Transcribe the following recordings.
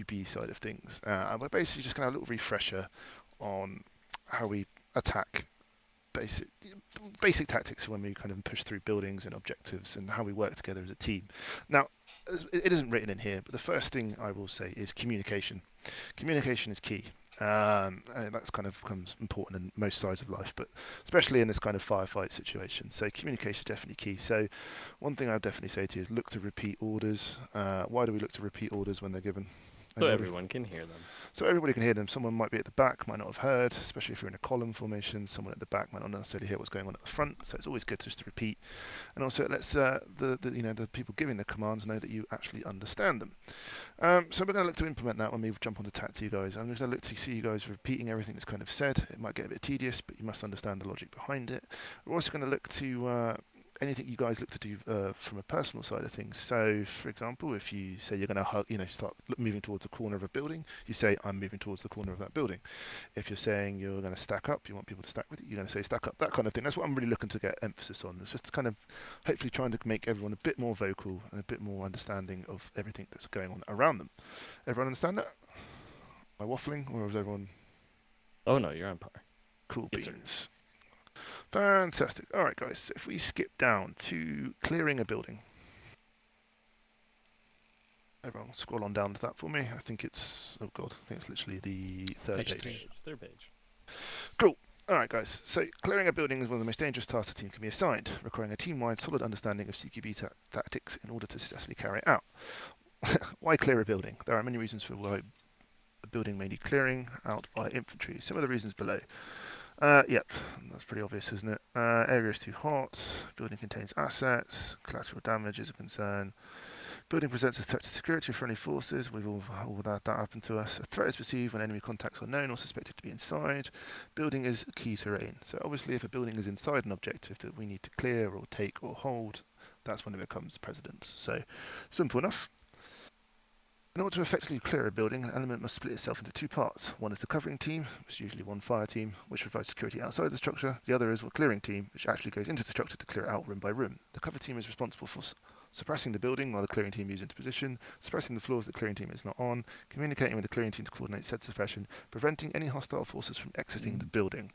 CQB side of things. And we're basically just going to have a little refresher on how we attack basic tactics when we kind of push through buildings and objectives and how we work together as a team. Now, it isn't written in here, but the first thing I will say is communication. Communication is key. And that's kind of becomes important in most sides of life, but especially in this kind of firefight situation. So communication is definitely key. So one thing I would definitely say to you is look to repeat orders. Why do we look to repeat orders when they're given? So Anybody? everyone can hear them. So everybody can hear them. Someone might be at the back, might not have heard, especially if you're in a column formation. Someone at the back might not necessarily hear what's going on at the front. So it's always good just to repeat. And also it lets the people giving the commands know that you actually understand them. So we're going to look to implement that when we jump on to TAC to you guys. I'm just going to look to see you guys repeating everything that's kind of said. It might get a bit tedious, but you must understand the logic behind it. We're also going to look to anything you guys look to do from a personal side of things. So, for example, if you say you're going to start moving towards the corner of a building, you say, I'm moving towards the corner of that building. If you're saying you're going to stack up, you want people to stack with you, you're going to say stack up, that kind of thing. That's what I'm really looking to get emphasis on. It's just kind of hopefully trying to make everyone a bit more vocal and a bit more understanding of everything that's going on around them. Everyone understand that? Am I waffling, or is everyone... Oh no, you're on par. Cool Yes, sir. beans. Fantastic. All right, guys. So if we skip down to clearing a building. Everyone scroll on down to that for me. I think it's, oh god, I think it's literally the third page. Third page. Cool. All right, guys. So clearing a building is one of the most dangerous tasks a team can be assigned, requiring a team-wide solid understanding of CQB tactics in order to successfully carry it out. Why clear a building? There are many reasons for why a building may need clearing out by infantry. Some of the reasons below. Yep, that's pretty obvious, isn't it? Area is too hot, building contains assets, collateral damage is a concern. Building presents a threat to security of friendly forces. We've all had that happen to us. A threat is perceived when enemy contacts are known or suspected to be inside. Building is key terrain. So obviously if a building is inside an objective that we need to clear or take or hold, that's when it becomes precedent. So simple enough. In order to effectively clear a building, an element must split itself into two parts. One is the covering team, which is usually one fire team, which provides security outside the structure. The other is the clearing team, which actually goes into the structure to clear it out room by room. The cover team is responsible for suppressing the building while the clearing team moves into position, suppressing the floors the clearing team is not on, communicating with the clearing team to coordinate said suppression, preventing any hostile forces from exiting the building.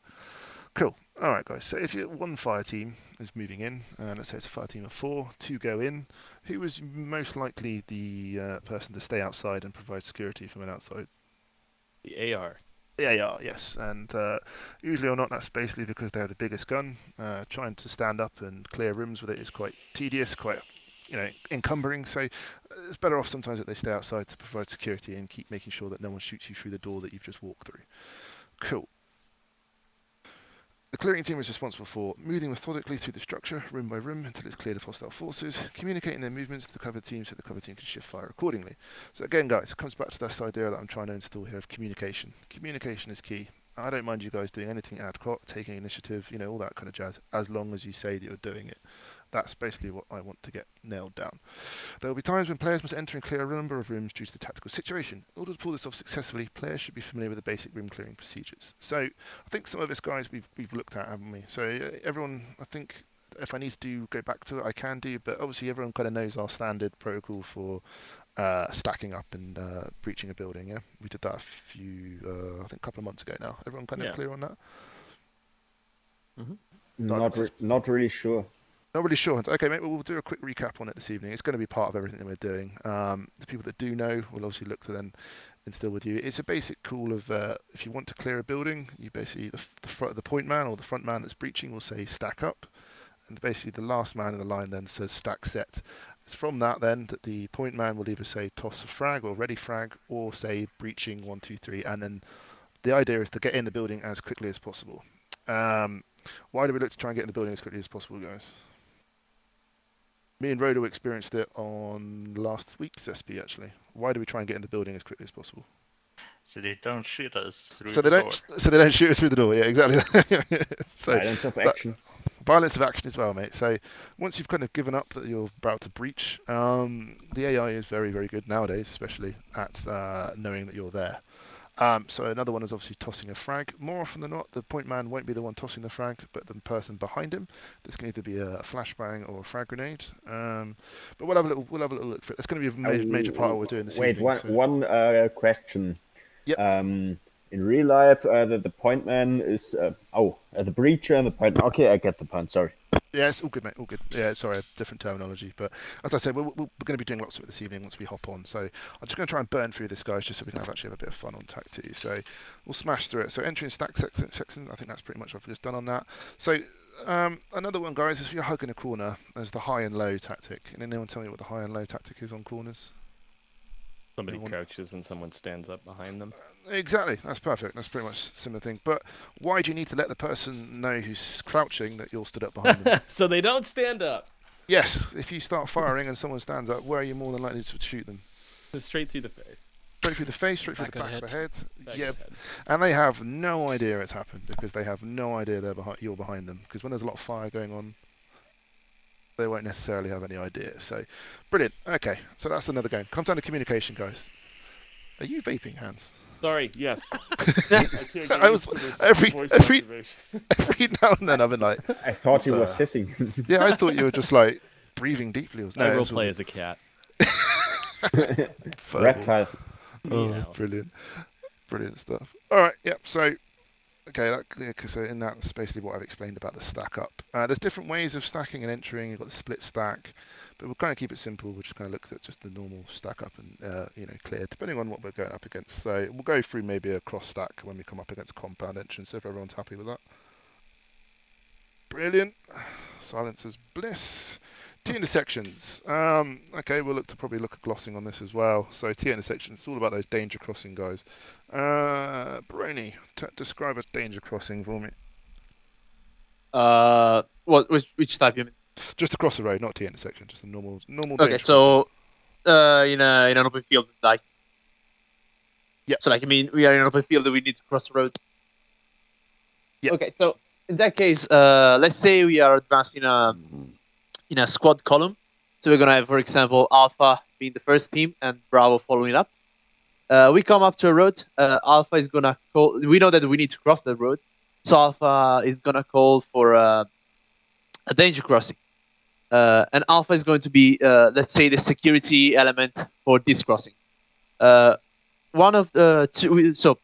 Cool. All right, guys. So if one fire team is moving in, let's say it's a fire team of 4, 2 go in, who is most likely the person to stay outside and provide security from an outside? The AR. The AR, yes. And usually or not, that's basically because they have the biggest gun. Trying to stand up and clear rooms with it is quite tedious, quite encumbering. So it's better off sometimes that they stay outside to provide security and keep making sure that no one shoots you through the door that you've just walked through. Cool. The clearing team is responsible for moving methodically through the structure, room by room, until it's cleared of hostile forces, communicating their movements to the cover team so the cover team can shift fire accordingly. So again, guys, it comes back to this idea that I'm trying to install here of communication. Communication is key. I don't mind you guys doing anything ad hoc, taking initiative, all that kind of jazz, as long as you say that you're doing it. That's basically what I want to get nailed down. There will be times when players must enter and clear a number of rooms due to the tactical situation. In order to pull this off successfully, players should be familiar with the basic room clearing procedures. So I think some of this, guys, we've looked at, haven't we? So everyone, I think, if I need to go back to it, I can do, but obviously everyone kind of knows our standard protocol for stacking up and breaching a building, yeah? We did that I think a couple of months ago now. Everyone kind of clear on that? Not really sure. Not really sure. Okay, mate, well, we'll do a quick recap on it this evening. It's going to be part of everything that we're doing. The people that do know will obviously look to then instill with you. It's a basic call of if you want to clear a building, you basically, the point man or the front man that's breaching will say stack up. And basically the last man in the line then says stack set. It's from that then that the point man will either say toss a frag or ready frag or say breaching 1, 2, 3. And then the idea is to get in the building as quickly as possible. Why do we look to try and get in the building as quickly as possible, guys? Me and Rodo experienced it on last week's SP, actually. Why do we try and get in the building as quickly as possible? So they don't shoot us through the door. So they don't shoot us through the door, yeah, exactly. Violence of action. Violence of action as well, mate. So once you've kind of given up that you're about to breach, the AI is very, very good nowadays, especially at knowing that you're there. So another one is obviously tossing a frag. More often than not, the point man won't be the one tossing the frag, but the person behind him. This can either be a flashbang or a frag grenade. But we'll have a little look for it. That's going to be a major part of what we're doing this evening. One question. Yep. In real life, the point man is the breacher and the point. Okay, I get the point. Sorry. Yeah, it's all good, mate. All good. Yeah, sorry, different terminology. But as I said, we're going to be doing lots of it this evening once we hop on. So I'm just going to try and burn through this, guys, just so we can actually have a bit of fun on Tac 2. So we'll smash through it. So entry and stack section, I think that's pretty much what I've just done on that. So another one, guys, is if you're hugging a corner, there's the high and low tactic. Can anyone tell me what the high and low tactic is on corners? Somebody crouches and someone stands up behind them. Exactly, that's perfect. That's pretty much a similar thing. But why do you need to let the person know who's crouching that you're stood up behind them? So they don't stand up. Yes, if you start firing and someone stands up, where are you more than likely to shoot them? Straight through the face. Straight through the face, straight through the back of the head. Yeah, and they have no idea it's happened because they have no idea you're behind them. Because when there's a lot of fire going on, they won't necessarily have any idea. So, brilliant. Okay, so that's another game. Comes down to communication, guys. Are you vaping, Hans? Sorry. Yes. I was every now and then I've been like. I thought he was hissing. Yeah, I thought you were just like breathing deeply. I role play as a cat. Reptile. Oh, brilliant stuff. All right, yep. So, okay, so in that's basically what I've explained about the stack up. There's different ways of stacking and entering. You've got the split stack, but we'll kind of keep it simple. We'll just kind of look at just the normal stack up and clear, depending on what we're going up against. So we'll go through maybe a cross stack when we come up against compound entrance. If everyone's happy with that. Brilliant. Silence is bliss. T intersections. Okay, we'll probably look at glossing on this as well. So T intersections, it's all about those danger crossing guys. Brony, describe a danger crossing for me. Which type you mean? Just across the road, not T intersection, just a normal. Okay, danger so in an open field, like. Yeah. So like, I mean, we are in an open field that we need to cross the road. Yeah. Okay, so in that case, let's say we are advancing in a squad column. So we're gonna have, for example, Alpha being the first team and Bravo following up. We come up to a road. Alpha is gonna call. We know that we need to cross the road, so Alpha is gonna call for a danger crossing. And Alpha is going to be, let's say, the security element for this crossing. One of the two. So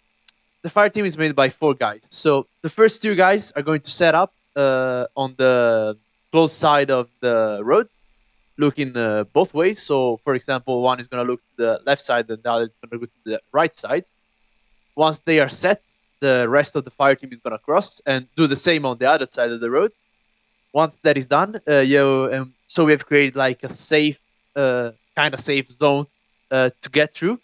the fire team is made by 4 guys. So the first 2 guys are going to set up on the close side of the road, looking both ways. So, for example, one is going to look to the left side, and the other is going to go to the right side. Once they are set, the rest of the fire team is going to cross and do the same on the other side of the road. Once that is done, so we have created like a safe, kind of safe zone to get through.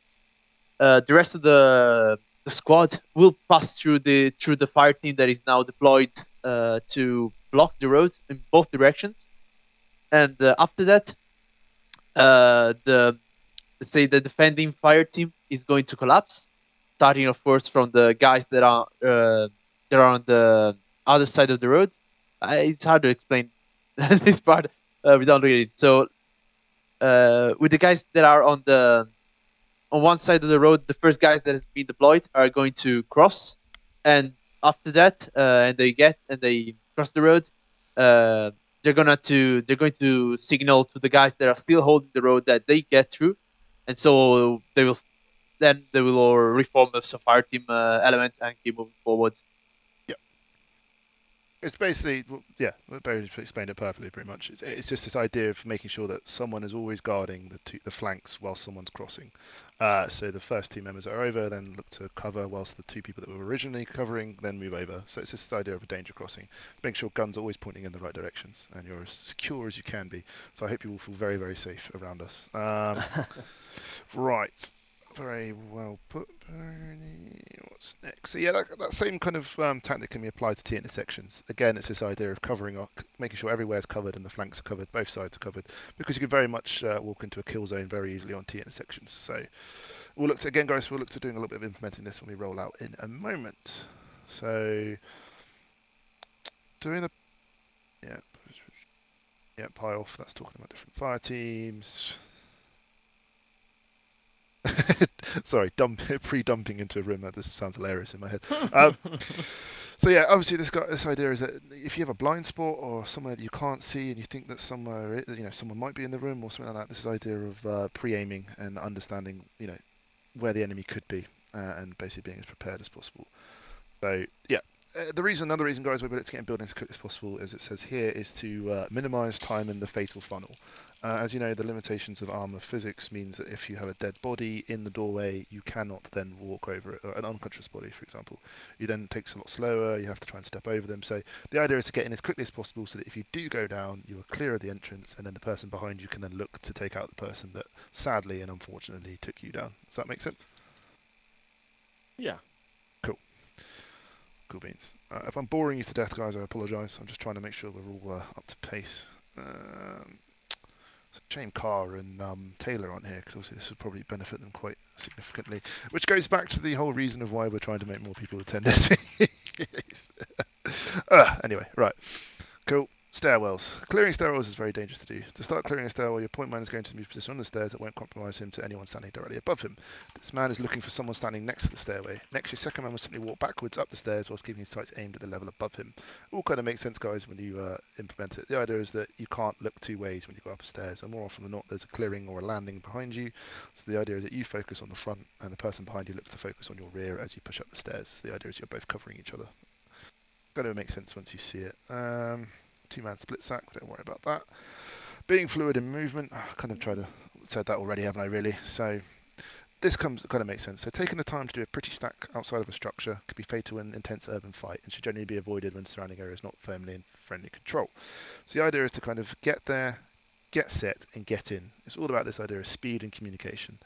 The rest of the squad will pass through the fire team that is now deployed to block the road in both directions. And after that, let's say the defending fire team is going to collapse, starting of course from the guys that are on the other side of the road. It's hard to explain this part without reading it. So with the guys that are on one side of the road, the first guys that has been deployed are going to cross, and after that, and they cross the road. They're going to signal to the guys that are still holding the road that they get through, and so they will all reform as a fire team element and keep moving forward. It's basically, Barry explained it perfectly, pretty much. It's just this idea of making sure that someone is always guarding the flanks while someone's crossing. So the first 2 members are over, then look to cover, whilst the 2 people that were originally covering then move over. So it's just this idea of a danger crossing. Make sure guns are always pointing in the right directions, and you're as secure as you can be. So I hope you will feel very, very safe around us. Right. Very well put, Bernie. What's next? So yeah, that same kind of tactic can be applied to T intersections. Again, it's this idea of covering up, making sure everywhere's covered and the flanks are covered, both sides are covered, because you can very much walk into a kill zone very easily on T intersections. So we'll look to, again, guys, we'll look to doing a little bit of implementing this when we roll out in a moment. So doing the pie off. That's talking about different fire teams. Sorry, pre-dumping into a room. That just sounds hilarious in my head. So yeah, obviously this idea is that if you have a blind spot or somewhere that you can't see and you think that somewhere someone might be in the room or something like that, this is idea of pre-aiming and understanding where the enemy could be and basically being as prepared as possible. So yeah, another reason, guys, we're getting buildings as quick as possible, as it says here, is to minimize time in the fatal funnel. As you know, the limitations of Arma physics means that if you have a dead body in the doorway, you cannot then walk over it, or an unconscious body, for example. You then takes a lot slower, you have to try and step over them. So the idea is to get in as quickly as possible so that if you do go down, you are clear of the entrance, and then the person behind you can then look to take out the person that sadly and unfortunately took you down. Does that make sense? Yeah. Cool. Cool beans. If I'm boring you to death, guys, I apologise. I'm just trying to make sure we're all up to pace. It's a shame Carr and Taylor aren't here, because obviously this would probably benefit them quite significantly. Which goes back to the whole reason of why we're trying to make more people attend SP. Anyway, right. Cool. Stairwells. Clearing stairwells is very dangerous to do. To start clearing a stairwell, your point man is going to move position on the stairs that won't compromise him to anyone standing directly above him. This man is looking for someone standing next to the stairway. Next, your second man will simply walk backwards up the stairs whilst keeping his sights aimed at the level above him. It all kind of makes sense, guys, when you implement it. The idea is that you can't look two ways when you go up the stairs, and more often than not, there's a clearing or a landing behind you. So the idea is that you focus on the front, and the person behind you looks to focus on your rear as you push up the stairs. The idea is you're both covering each other. Kind of makes sense once you see it. Two-man split sack, don't worry about that. Being fluid in movement, I kind of said that already, haven't I, really? So this kind of makes sense. So taking the time to do a pretty stack outside of a structure could be fatal in an intense urban fight and should generally be avoided when surrounding area is not firmly in friendly control. So the idea is to kind of get there, get set, and get in. It's all about this idea of speed and communication.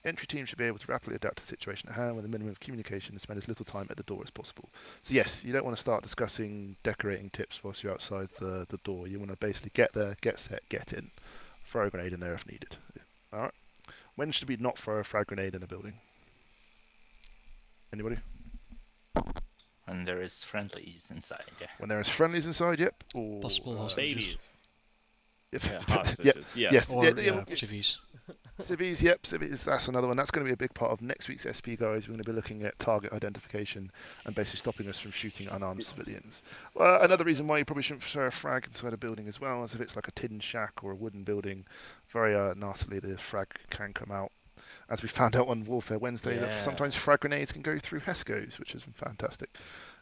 Entry teams should be able to rapidly adapt to the situation at hand with a minimum of communication and spend as little time at the door as possible. So yes, you don't want to start discussing decorating tips whilst you're outside the door. You want to basically get there, get set, get in. Throw a grenade in there if needed. Alright. When should we not throw a frag grenade in a building? Anybody? When there is friendlies inside, yeah. When there is friendlies inside, yep. Or possible hostages. Babies. Yep. Yeah, hostages. Yep. Yes. Or Yeah, civvies. Civvies, yep, civvies, that's another one. That's going to be a big part of next week's SP, guys. We're going to be looking at target identification and basically stopping us from shooting unarmed civilians. Another reason why you probably shouldn't throw a frag inside a building as well, is if it's like a tin shack or a wooden building, very nastily the frag can come out. As we found out on Warfare Wednesday, that sometimes frag grenades can go through HESCOs, which is fantastic.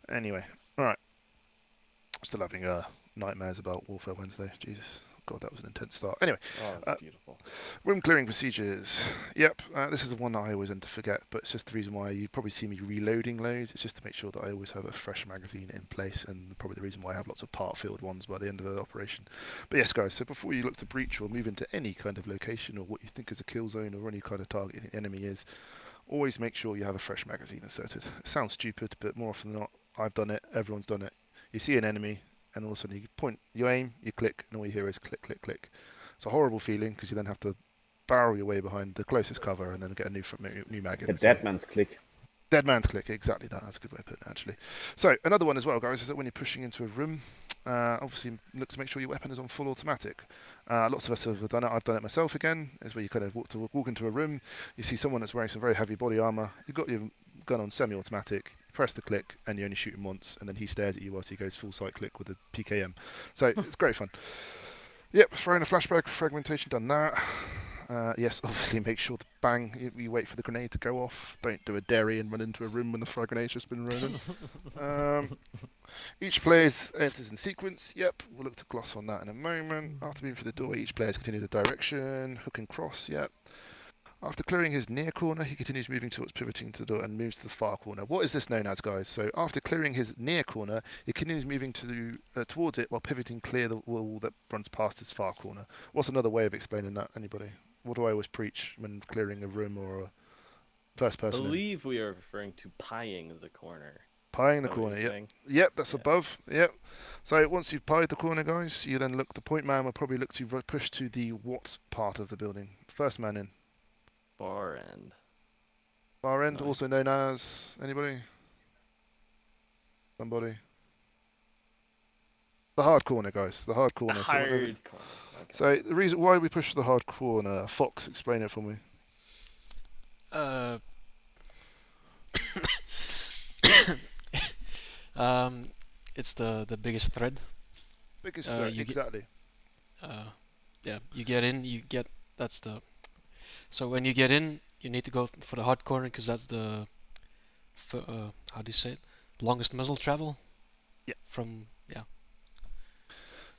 Anyway, alright. Still having nightmares about Warfare Wednesday. Jesus. God, that was an intense start. Anyway, that's beautiful. Room clearing procedures. Yep, this is the one that I always tend to forget, but it's just the reason why you probably see me reloading loads. It's just to make sure that I always have a fresh magazine in place, and probably the reason why I have lots of part-filled ones by the end of the operation. But yes, guys, so before you look to breach or move into any kind of location or what you think is a kill zone or any kind of target you think the enemy is, always make sure you have a fresh magazine inserted. It sounds stupid, but more often than not, I've done it, everyone's done it. You see an enemy, and all of a sudden you point, you aim, you click, and all you hear is click, click, click. It's a horrible feeling because you then have to barrel your way behind the closest cover and then get a new mag in. The dead man's click. Dead man's click, exactly that. That's a good way of putting it, actually. So another one as well, guys, is that when you're pushing into a room, obviously look to make sure your weapon is on full automatic. Lots of us have done it. I've done it myself again. Is where you kind of walk into a room, you see someone that's wearing some very heavy body armor. You've got your gun on semi-automatic. Press the click and you only shoot him once, and then he stares at you whilst he goes full sight click with a PKM. So it's great fun. Yep, throwing a flashback, fragmentation, done that. Yes, obviously make sure the bang, you wait for the grenade to go off. Don't do a dairy and run into a room when the frag grenade's just been running. Each player enters in sequence. Yep, we'll look to gloss on that in a moment. After moving through the door, each player continues the direction. Hook and cross, yep. After clearing his near corner, he continues moving towards pivoting to the door and moves to the far corner. What is this known as, guys? So after clearing his near corner, he continues moving towards it while pivoting clear the wall that runs past his far corner. What's another way of explaining that? Anybody? What do I always preach when clearing a room or a first person? I believe we are referring to pieing the corner. Pieing the corner, yep. Yep, that's above, yep. So once you've pied the corner, guys, you then look, the point man will probably look to push to the what part of the building? First man in. Far end. Far end, also known as anybody? Somebody? The hard corner, guys. The hard corner. The hard corner. Okay. So the reason why we push the hard corner, Fox, explain it for me. It's the biggest thread. Biggest threat, you exactly. Yeah, you get in, that's the. So when you get in, you need to go for the hard corner because that's the. How do you say it? Longest muzzle travel. Yeah. From yeah.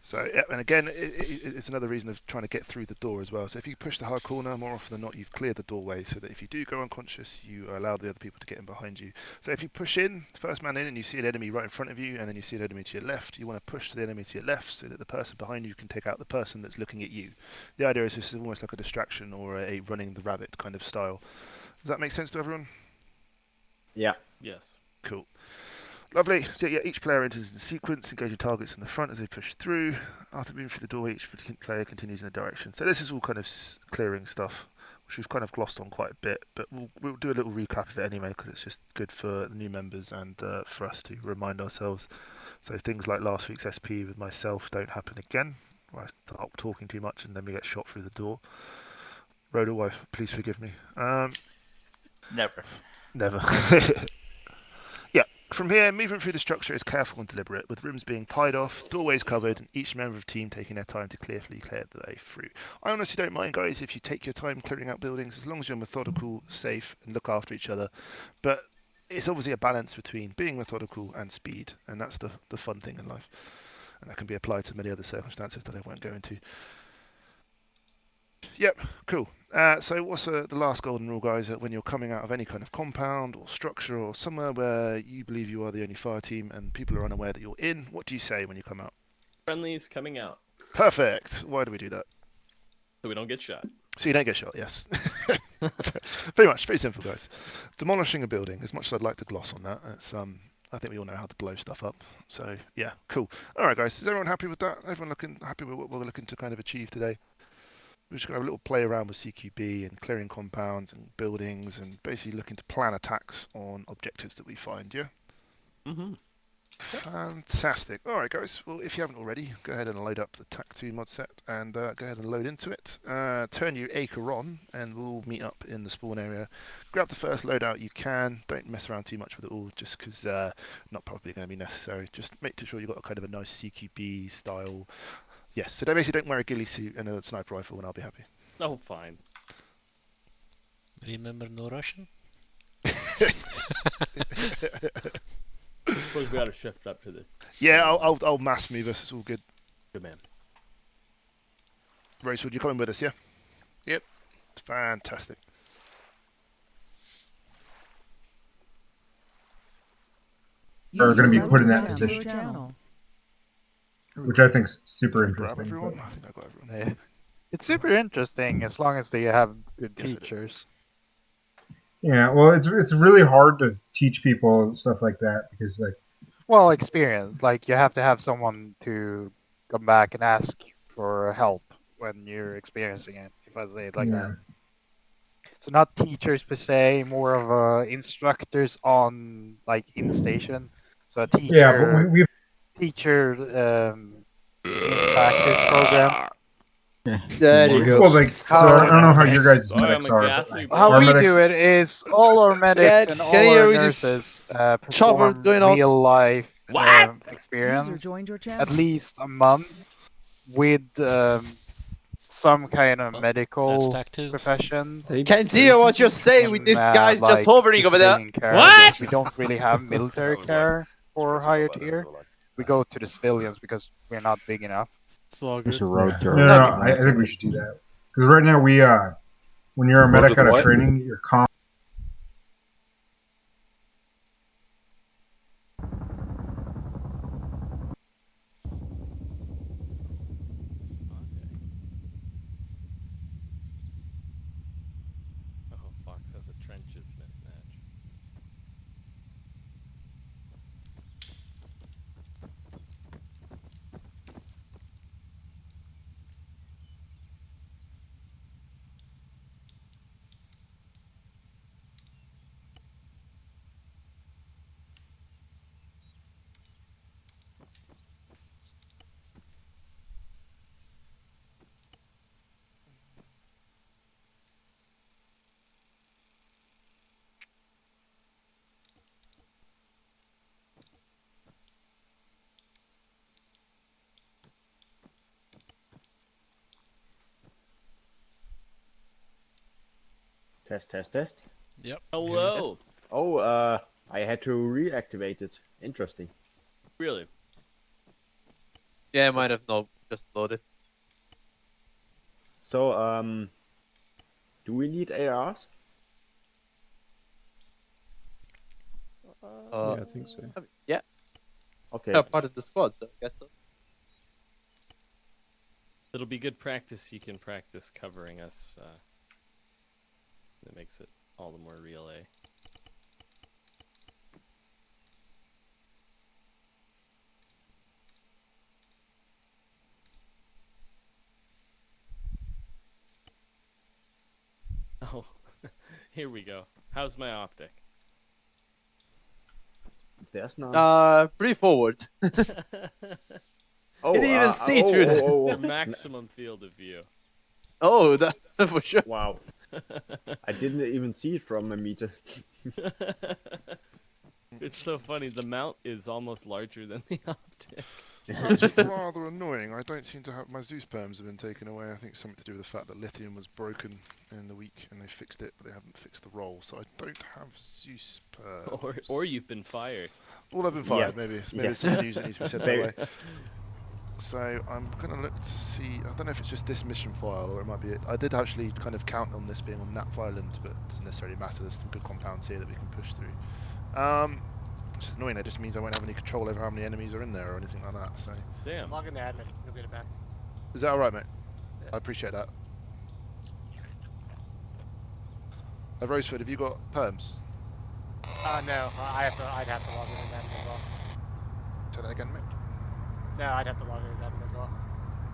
So yeah, and again, it's another reason of trying to get through the door as well. So if you push the hard corner, more often than not, you've cleared the doorway, so that if you do go unconscious, you allow the other people to get in behind you. So if you push in, first man in, and you see an enemy right in front of you, and then you see an enemy to your left, you want to push the enemy to your left, so that the person behind you can take out the person that's looking at you. The idea is this is almost like a distraction or a running the rabbit kind of style. Does that make sense to everyone? Yeah. Yes. Cool. Lovely. So yeah, each player enters in sequence, engaging targets in the front as they push through. After moving through the door, each player continues in a direction. So this is all kind of clearing stuff, which we've kind of glossed on quite a bit, but we'll do a little recap of it anyway, because it's just good for the new members and for us to remind ourselves. So things like last week's SP with myself don't happen again, where I start talking too much and then we get shot through the door. Rhoda wife, please forgive me. Never. Never. Yeah, from here, movement through the structure is careful and deliberate, with rooms being pied off, doorways covered, and each member of the team taking their time to clear the way through. I honestly don't mind, guys, if you take your time clearing out buildings, as long as you're methodical, safe, and look after each other. But it's obviously a balance between being methodical and speed, and that's the fun thing in life. And that can be applied to many other circumstances that I won't go into. Yep, cool. So what's the last golden rule, guys? When you're coming out of any kind of compound or structure or somewhere where you believe you are the only fire team and people are unaware that you're in, what do you say when you come out? Friendlies coming out. Perfect. Why do we do that? So we don't get shot. So you don't get shot, yes. Pretty much, pretty simple, guys. Demolishing a building, as much as I'd like to gloss on that, it's I think we all know how to blow stuff up. So yeah, cool. All right, guys, is everyone happy with that? Everyone happy with what we're looking to kind of achieve today? We're just going to have a little play around with CQB and clearing compounds and buildings and basically looking to plan attacks on objectives that we find, yeah? Mm-hmm. Fantastic. All right, guys. Well, if you haven't already, go ahead and load up the TAC2 mod set and go ahead and load into it. Turn your acre on and we'll meet up in the spawn area. Grab the first loadout you can. Don't mess around too much with it all just because not probably going to be necessary. Just make sure you've got a kind of a nice CQB style. Yes, so basically don't wear a ghillie suit and a sniper rifle and I'll be happy. Oh, fine. Remember no Russian? Suppose we ought to shift up to the. Yeah, I'll mass move us. It's all good. Good man. Rosewood, you're coming with us, yeah? Yep. It's fantastic. Are going to be put in that User position, channel. which I think is super Did I grab interesting. everyone? but- I think I got everyone. Yeah. It's super interesting as long as they have good Yes, it is. teachers. Yeah, well, it's really hard to teach people stuff like that because, like, Well, experience. Like you have to have someone to come back and ask for help when you're experiencing it. If I say it like yeah, that. So not teachers per se, more of instructors on like in station. So a teacher, yeah, but we've teacher in practice program. That is. well, like, so How- I don't know how your guys' Sorry, medics I'm a are, but ghastly like, boy. How our we medics, do it is all our medics Yeah, and can all you hear our me this nurses chopper perform going on? real life What? User experience joined your at channel. least a month with some kind of Well, that's medical TAC2. profession. Can't hear what you're saying with this guy's just hovering over there. civilian care, What? because we don't really have military care for higher tier. We go to the civilians because we're not big enough. It's all There's good. a road to no, I think we should do that because right now we when you're a Road medic to out of what? training, you're Oh, Fox has a trenches mismatch. Test, test, test. Yep. Hello. Oh, I had to reactivate it. Interesting. Really? Yeah, I might have not just loaded. So, do we need ARs? Uh, Yeah, I think so. yeah, Okay. they're part of the squad, so I guess so. It'll be good practice. You can practice covering us. That makes it all the more real, eh? Oh, here we go. How's my optic? There's none. Pretty forward. Oh, Didn't even see through that. Your maximum field of view. Oh, that for sure. Wow. I didn't even see it from a meter. It's so funny. The mount is almost larger than the optic. That's rather annoying. I don't seem to have my Zeus perms have been taken away. I think it's something to do with the fact that lithium was broken in the week and they fixed it, but they haven't fixed the roll. So I don't have Zeus perms. Or you've been fired. Well, I've been fired. Yeah. Maybe Yeah. it's some news that needs to be said that Maybe. way. So I'm gonna look to see. I don't know if it's just this mission file or it might be. I did actually kind of count on this being on Nap Island, but it doesn't necessarily matter. There's some good compounds here that we can push through. It's just annoying. It just means I won't have any control over how many enemies are in there or anything like that. So. Damn. Log into admin. You'll get it back. Is that alright, mate? Yeah. I appreciate that. Roseford, have you got perms? No. I'd have to log in as admin as well. Say that again, mate. No, I'd have to log in as admin as well.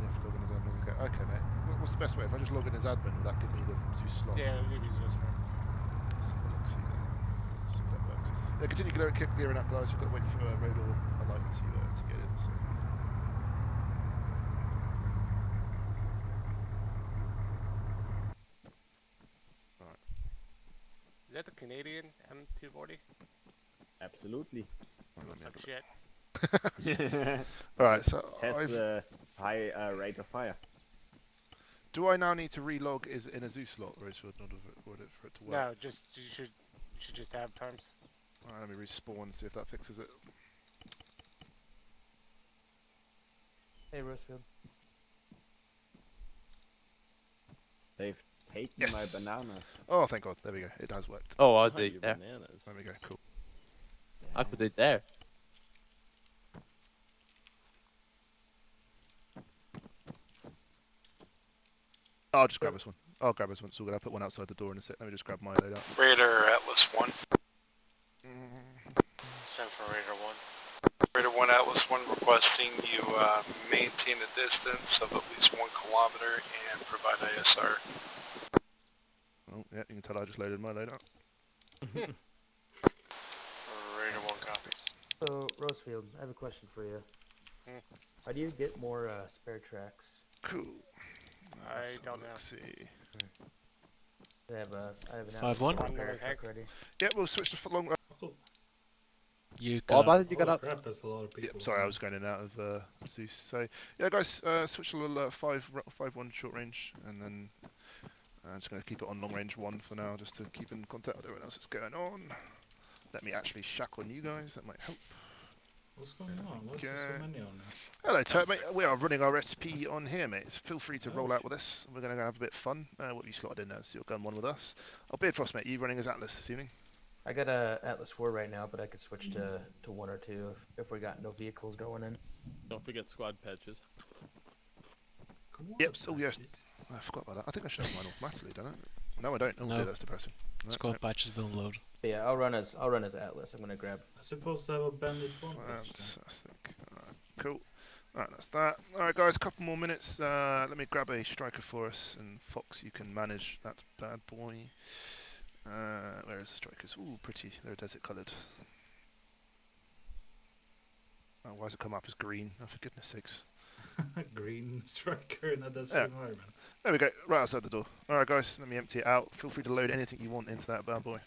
You have to log in as admin. Okay, mate. What's the best way? If I just log in as admin, will that give me the Zeus slot? Yeah, you can use this one. Let's have a look, see there. See if that works. Yeah, continue clearing up, guys. You've got to wait for Road or a light to get in. So. Right. Is that the Canadian M240? Absolutely. Right, let Looks me like have a shit. look. Alright, so Has the high rate of fire. do I now need to relog in a Zeus slot, Roseford, in order for it to work? No, just you should just have terms. Alright, let me respawn, see if that fixes it. Hey, Rosefield. They've taken Yes. my bananas. Oh, thank God. There we go. It has worked. Oh, are Oh, they your there? bananas. There we go. Cool. How could they dare? I'll just grab this one. I'll grab this one. It's all good. I'll put one outside the door in a sec. Let me just grab my load out. Raider Atlas 1. Send for Raider 1. Raider 1 Atlas 1 requesting you maintain a distance of at least 1 kilometer and provide ISR. Oh, yeah, you can tell I just loaded my load out. Raider 1 copy. So, Rosefield, I have a question for you. How do you get more spare tracks? Cool. I don't know. Let's see. I have an 5-1? repair truck ready. Yeah, we'll switch to long. You What got about it? You got up? Crap, that's a lot of people. Yep, sorry, I was going in and out of Zeus. So, yeah, guys, switch to a little 5-1 short range, and then I'm just going to keep it on long range 1 for now, just to keep in contact with everyone else that's going on. Let me actually shack on you guys, that might help. What's going on? What's there so many on there? Hello, Turk, mate. We are running our SP on here, mate. So feel free to roll out with us. We're going to have a bit of fun. What have you slotted in there? So you're gun 1 with us. Oh, Beardfrost, mate, you running as Atlas this evening? I got a Atlas 4 right now, but I could switch to 1 or 2 if we got no vehicles going in. Don't forget squad patches. Yep, so yes. I forgot about that. I think I should have mine automatically, don't I? No, I don't. Oh, No. dear, that's depressing. No, Squad no. patches don't load. But yeah, I'll run as Atlas. I'm gonna grab. I'm supposed to have a bandit one. Fantastic. Alright, cool. Alright, that's that. Alright, guys, a couple more minutes. Let me grab a striker for us, and Fox, you can manage that bad boy. Where is the strikers? Ooh, pretty. They're desert coloured. Oh, why has it come up as green? Oh, for goodness sakes. Green striker in a desert Yeah. environment. There we go, right outside the door. Alright, guys, let me empty it out. Feel free to load anything you want into that bad boy.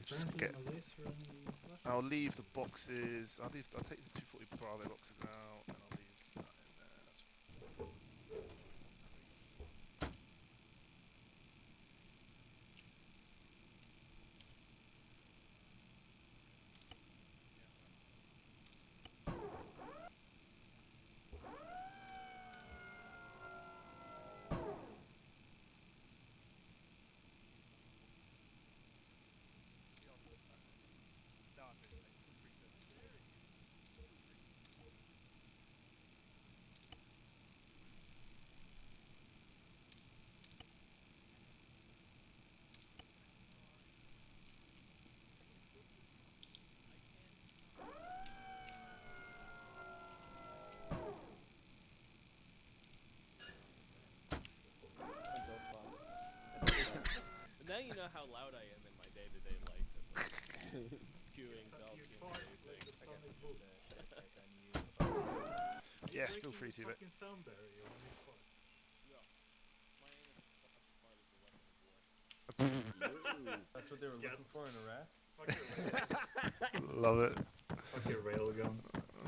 Just Apparently get. a laser and flash. I'll leave the boxes. I'll take the 240 Bravo boxes out, and I'll leave that in there. That's Now you know how loud I am in my day-to-day life. And, like, chewing, belching, vaping. The I guess Sonic I'm Boom. just Are you Yes, feel breaking free the to, but fucking sound barrier when you fart? No. My anus fart is a weapon of war. That's what they were looking for in Iraq? Fucking love it. fucking railgun.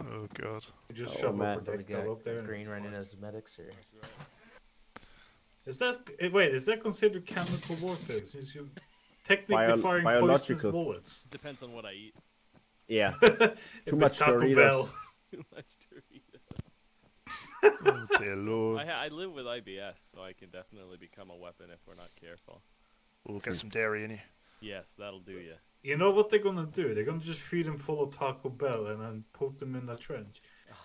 Oh god. You just Oh, shove man. a What do we projectile got? up there and it Green running farts. as medics, or That's right. Is that wait? Is that considered chemical warfare? Since you technically firing poisonous biological. bullets. Depends on what I eat. Yeah. If Too much it's Taco Doritos. Bell. Too much Doritos. Oh dear lord. I live with IBS, so I can definitely become a weapon if we're not careful. We'll get some dairy in you. Yes, that'll do you. You know what they're gonna do? They're gonna just feed them full of Taco Bell and then put them in the trench.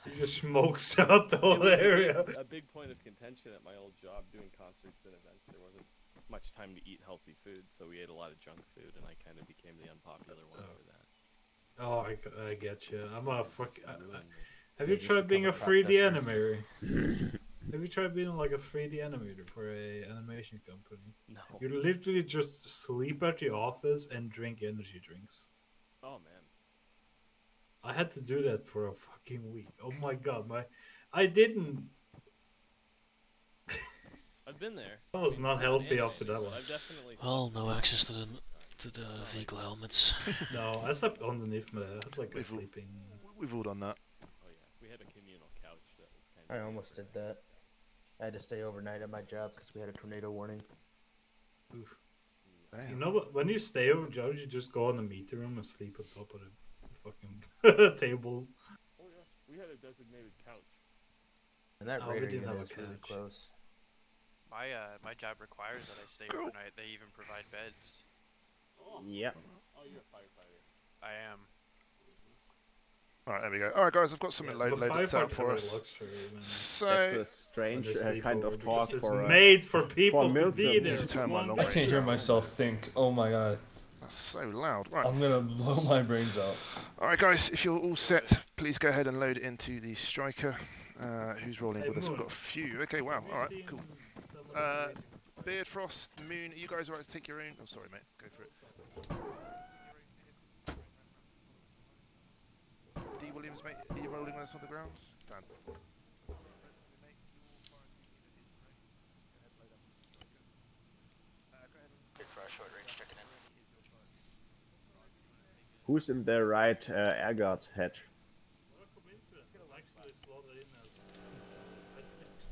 You just smokes out the whole area. A big point of contention at my old job doing concerts and events. There wasn't much time to eat healthy food, so we ate a lot of junk food, and I kind of became the unpopular one for that. Oh, I get you. I'm a fuck. Have Yeah, you just tried being a become a 3D crop animator? Have you tried being like a 3D animator for a animation company? No. You literally just sleep at the office and drink energy drinks. Oh man. I had to do that for a fucking week. Oh my god, I didn't. I've been there. I was not healthy after that one. I've definitely. Well, no access to the vehicle helmets. No, I slept underneath my head like a We've all- sleeping. We've all done that. Oh yeah, we had a communal couch that was kind I of. almost did that. I had to stay overnight at my job because we had a tornado warning. Oof. Damn. You know what? When you stay over jobs, you just go in the meeting room and sleep on top of the fucking table. Oh yeah, we had a designated couch. And that Oh, we Raider didn't unit have a is really couch. close. My job requires that I stay overnight. They even provide beds. Yep. Oh, you're a firefighter. I am. Alright, there we go. Alright guys, I've got something Yeah, but loaded set up firefighter for us. luxury, man. So, That's a strange When they sleep kind over of talk because for it's made for people to Milsim. be need there. to turn my long I can't hear range. myself think. Oh my god. That's so loud. Right. I'm gonna blow my brains out. Alright guys, if you're all set, please go ahead and load it into the striker. Who's rolling Hey, with us? We've Moon. got a few. Okay, wow. Have you Alright, seen cool. some of the crazy- Beard, Frost, Moon, are you guys alright to take your own? Oh, sorry mate, go for it. D. Williams, mate, are you rolling with us on the ground? Fan. Good for our short range checking in. Who's in the right air guard hatch? What a coincidence. I'm actually slotted in as.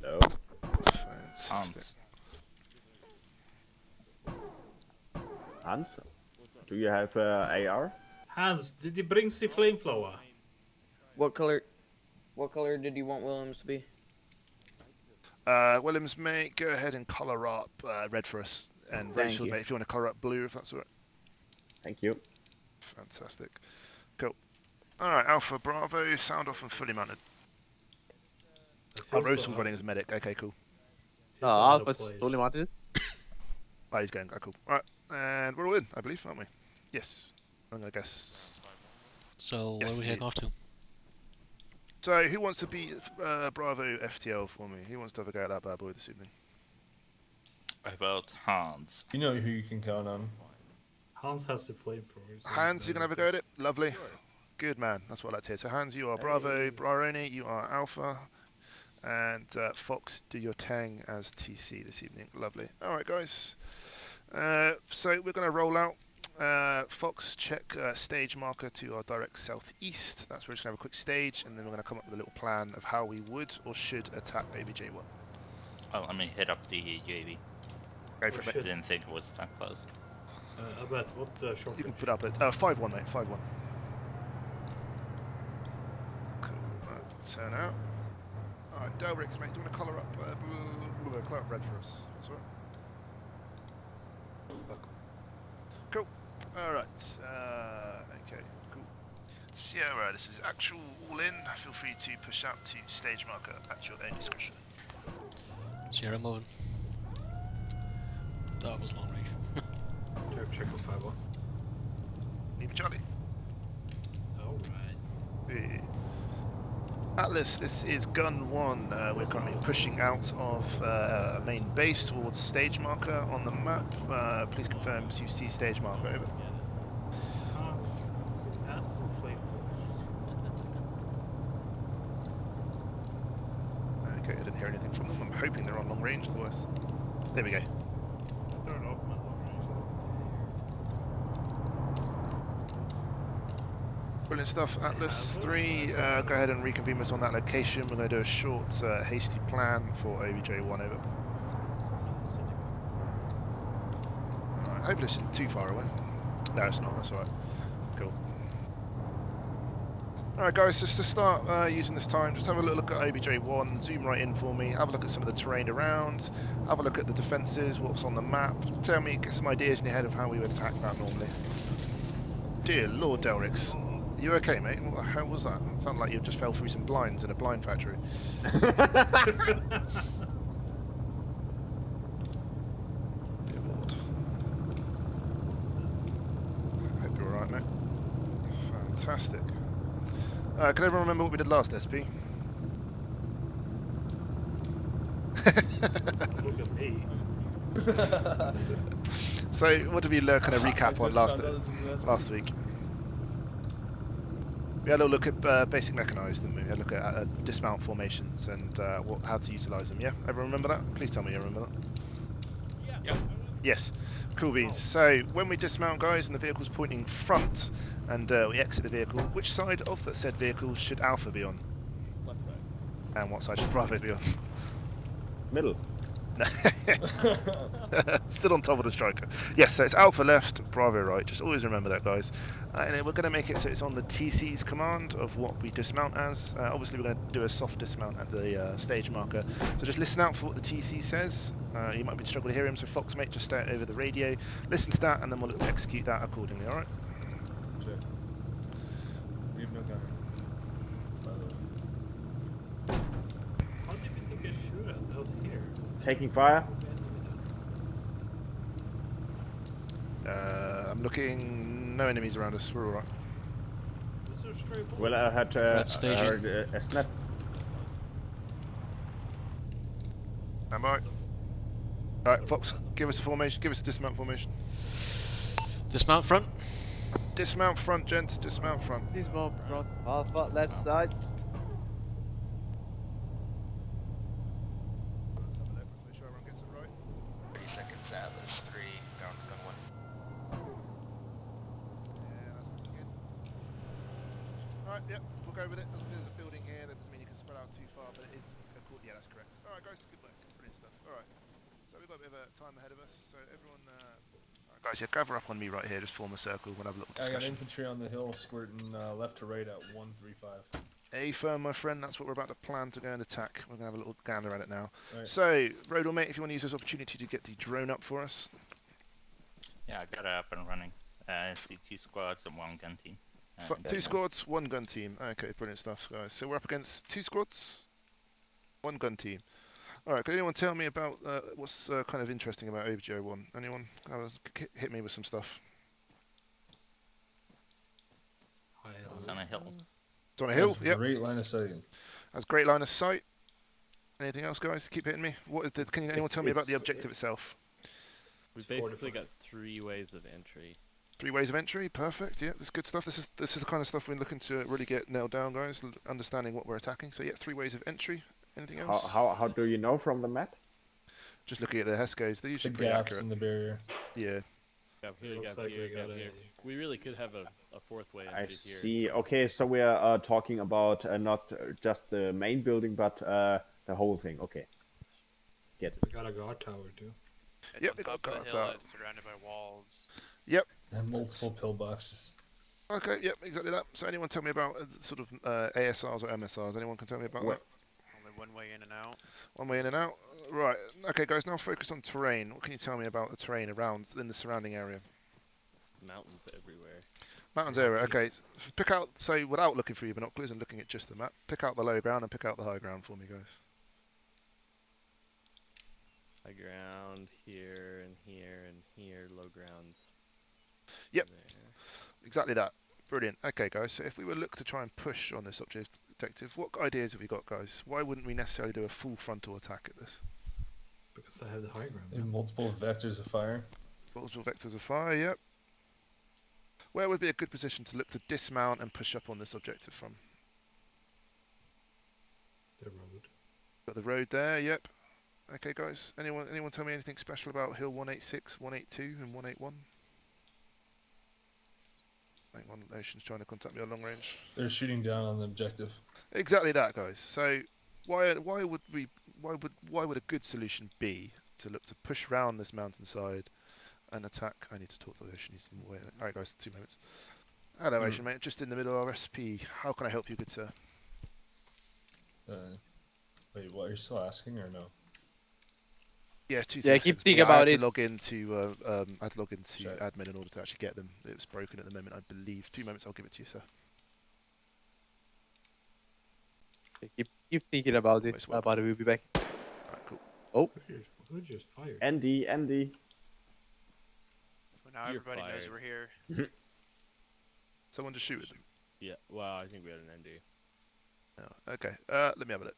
No. Hans. Hans? Do you have AR? Hans, did you bring the flamethrower? What color did you want Williams to be? Williams, mate, go ahead and colour up red for us. And Thank Rachel, you. mate, if you want to colour up blue, if that's alright. Thank you. Fantastic. Cool. Alright, Alpha, Bravo, sound off and fully mounted. Oh, Rosal's running as a medic. Okay, cool. Alpha's fully mounted. Oh, he's going. Oh, cool. Alright, and we're all in, I believe, aren't we? Yes. I'm going to guess. So Yes, where are we heading indeed. off to? So, who wants to be Bravo FTL for me? Who wants to have a go at that bad boy this evening? About Hans. You know who you can count on. Hans has the flamethrower. so Hans, you he's can have a go at it? Lovely. Good man, that's what I like to hear. So, Hans, you are Bravo, Braroni, you are Alpha, and Fox, do your Tang as TC this evening. Lovely. Alright, guys. So, we're going to roll out. Fox, check stage marker to our direct southeast. That's where we're just going to have a quick stage, and then we're going to come up with a little plan of how we would or should attack OBJ1. Well, let me hit up the UAV. Go for it, mate. Didn't think it was that close. I bet. What short You can range? put up at 5-1, mate. 5-1. Cool. Turn out. Alright, Delrix, mate. Do you want to colour up, colour up red for us? That's all right. Cool. Alright. Okay. Cool. Sierra, this is actual all in. Feel free to push out to stage marker at your own discretion. Sierra moving. That was long range. Check on 5-1. Leave Charlie. Alright. Atlas, this is gun 1. We're currently pushing out of a main base towards stage marker on the map. Please confirm you see stage marker, over. Okay, I didn't hear anything from them. I'm hoping they're on long range, otherwise. There we go. Turn off my long range. Brilliant stuff, Atlas 3. Go ahead and reconvene us on that location. We're going to do a short, hasty plan for OBJ1, over. Alright, hopefully this isn't too far away. No, it's not, that's alright. Cool. Alright guys, just to start using this time, just have a little look at OBJ1, zoom right in for me, have a look at some of the terrain around, have a look at the defences, what's on the map, tell me, get some ideas in your head of how we would attack that normally. Dear Lord Delrix, you okay mate? What the hell was that? It sounded like you just fell through some blinds in a blind factory. Dear Lord. Hope you're alright mate. Fantastic. Can everyone remember what we did last SP? Look at me. So, what did we kind of recap on last week? We had a look at basic mechanised, didn't we? We had a look at dismount formations and how to utilise them, yeah? Everyone remember that? Please tell me you remember that. Yeah. Yes. Cool beans. So, when we dismount, guys, and the vehicle's pointing front, and we exit the vehicle, which side of that said vehicle should Alpha be on? Left side. And what side should Bravo be on? Middle. Still on top of the striker. Yes, so it's Alpha left, Bravo right. Just always remember that, guys. And we're going to make it so it's on the TC's command of what we dismount as. Obviously, we're going to do a soft dismount at the stage marker. So just listen out for what the TC says. You might be struggling to hear him, so Fox, mate, just stay over the radio. Listen to that, and then we'll look to execute that accordingly, alright? Sure. Leave no gunner. How did we take a shootout out here? Taking fire. I'm looking. No enemies around us. We're alright. Is there a stray bullet? Well, I had heard a snap. Am I? Alright, Fox, give us a formation. Give us a dismount formation. Dismount front. Dismount front, gents. Dismount front. Dismount front. Alpha left side. Let's have a look. Let's make sure everyone gets it right. 30 seconds, Atlas 3, down to gun 1. Yeah, that's looking good. Alright, yep, we'll go with it. There's a building here. That doesn't mean you can spread out too far, but it is. Yeah, that's correct. Alright, guys, good work. Brilliant stuff. Alright. So we've got a bit of a time ahead of us. So everyone, alright, guys, yeah, gather up on me right here. Just form a circle. We'll have a little I got discussion. infantry on the hill squirting left to right at 135. A firm, my friend. That's what we're about to plan to go and attack. We're gonna have a little gander at it now. Right. So, Rodel, mate, if you want to use this opportunity to get the drone up for us. Yeah, I got it up and running. See 2 squads and 1 gun team. Two squads, 1 gun team. Okay, brilliant stuff, guys. So we're up against 2 squads, 1 gun team. Alright, can anyone tell me about what's kind of interesting about OBJ1? Anyone? Hit me with some stuff. It's on a hill. It's on a hill, That's yep. great line of sight. That's great line of sight. Anything else, guys? Keep hitting me. What is the, can anyone tell me about the objective itself? We've basically got 3 ways of entry. 3 ways of entry, perfect. Yeah, that's good stuff. This is the kind of stuff we're looking to really get nailed down, guys. Understanding what we're attacking. So yeah, 3 ways of entry. Anything else? How do you know from the map? Just looking at the HESCOs, they're usually The pretty gaps accurate. in the barrier. Yeah. Gap here, Looks gap like here, we gap got here. We really could have a 4th way entry I here. see. Okay, so we are talking about not just the main building, but the whole thing. Okay. Get it. We got a guard tower too. It's Yep, on we got top of guard the hill, tower. it's surrounded by walls. Yep. And multiple pillboxes. Okay, yep, exactly that. So anyone tell me about sort of ASRs or MSRs? Anyone can tell me about that? Only one way in and out. One way in and out. Right. Okay, guys. Now focus on terrain. What can you tell me about the terrain around in the surrounding area? mountains everywhere. Mountains area, okay. Pick out, so without looking through your binoculars and looking at just the map, pick out the low ground and pick out the high ground for me, guys. High ground here and here and here, low grounds. Yep, there. exactly that. Brilliant. Okay, guys, so if we were look to try and push on this objective, what ideas have we got, guys? Why wouldn't we necessarily do a full frontal attack at this? Because I have the high ground. They have multiple vectors of fire. Multiple vectors of fire, yep. Where would be a good position to look to dismount and push up on this objective from? The road. Got the road there, yep. Okay, guys, anyone tell me anything special about Hill 186, 182 and 181? I think one nation's trying to contact me on long range. They're shooting down on the objective. Exactly that, guys. So why would a good solution be to look to push round this mountainside and attack? I need to talk to the Ocean. Needs some more. All right, guys, 2 minutes. Hello, Ocean mate. Just in the middle of RSP. How can I help you, good sir? Wait, what? Are you still asking or no? Yeah, two Yeah, things. keep thinking about I it. had to log into admin in order to actually get them. It was broken at the moment, I believe. 2 moments, I'll give it to you, sir. Okay, keep thinking about it. About it, we'll be back. Alright, cool. Oh. Who just fired? Andy. Well, now You're everybody knows fired. we're here. Someone just shoot with them. Yeah, well, I think we had an ND. Oh, okay, let me have a look.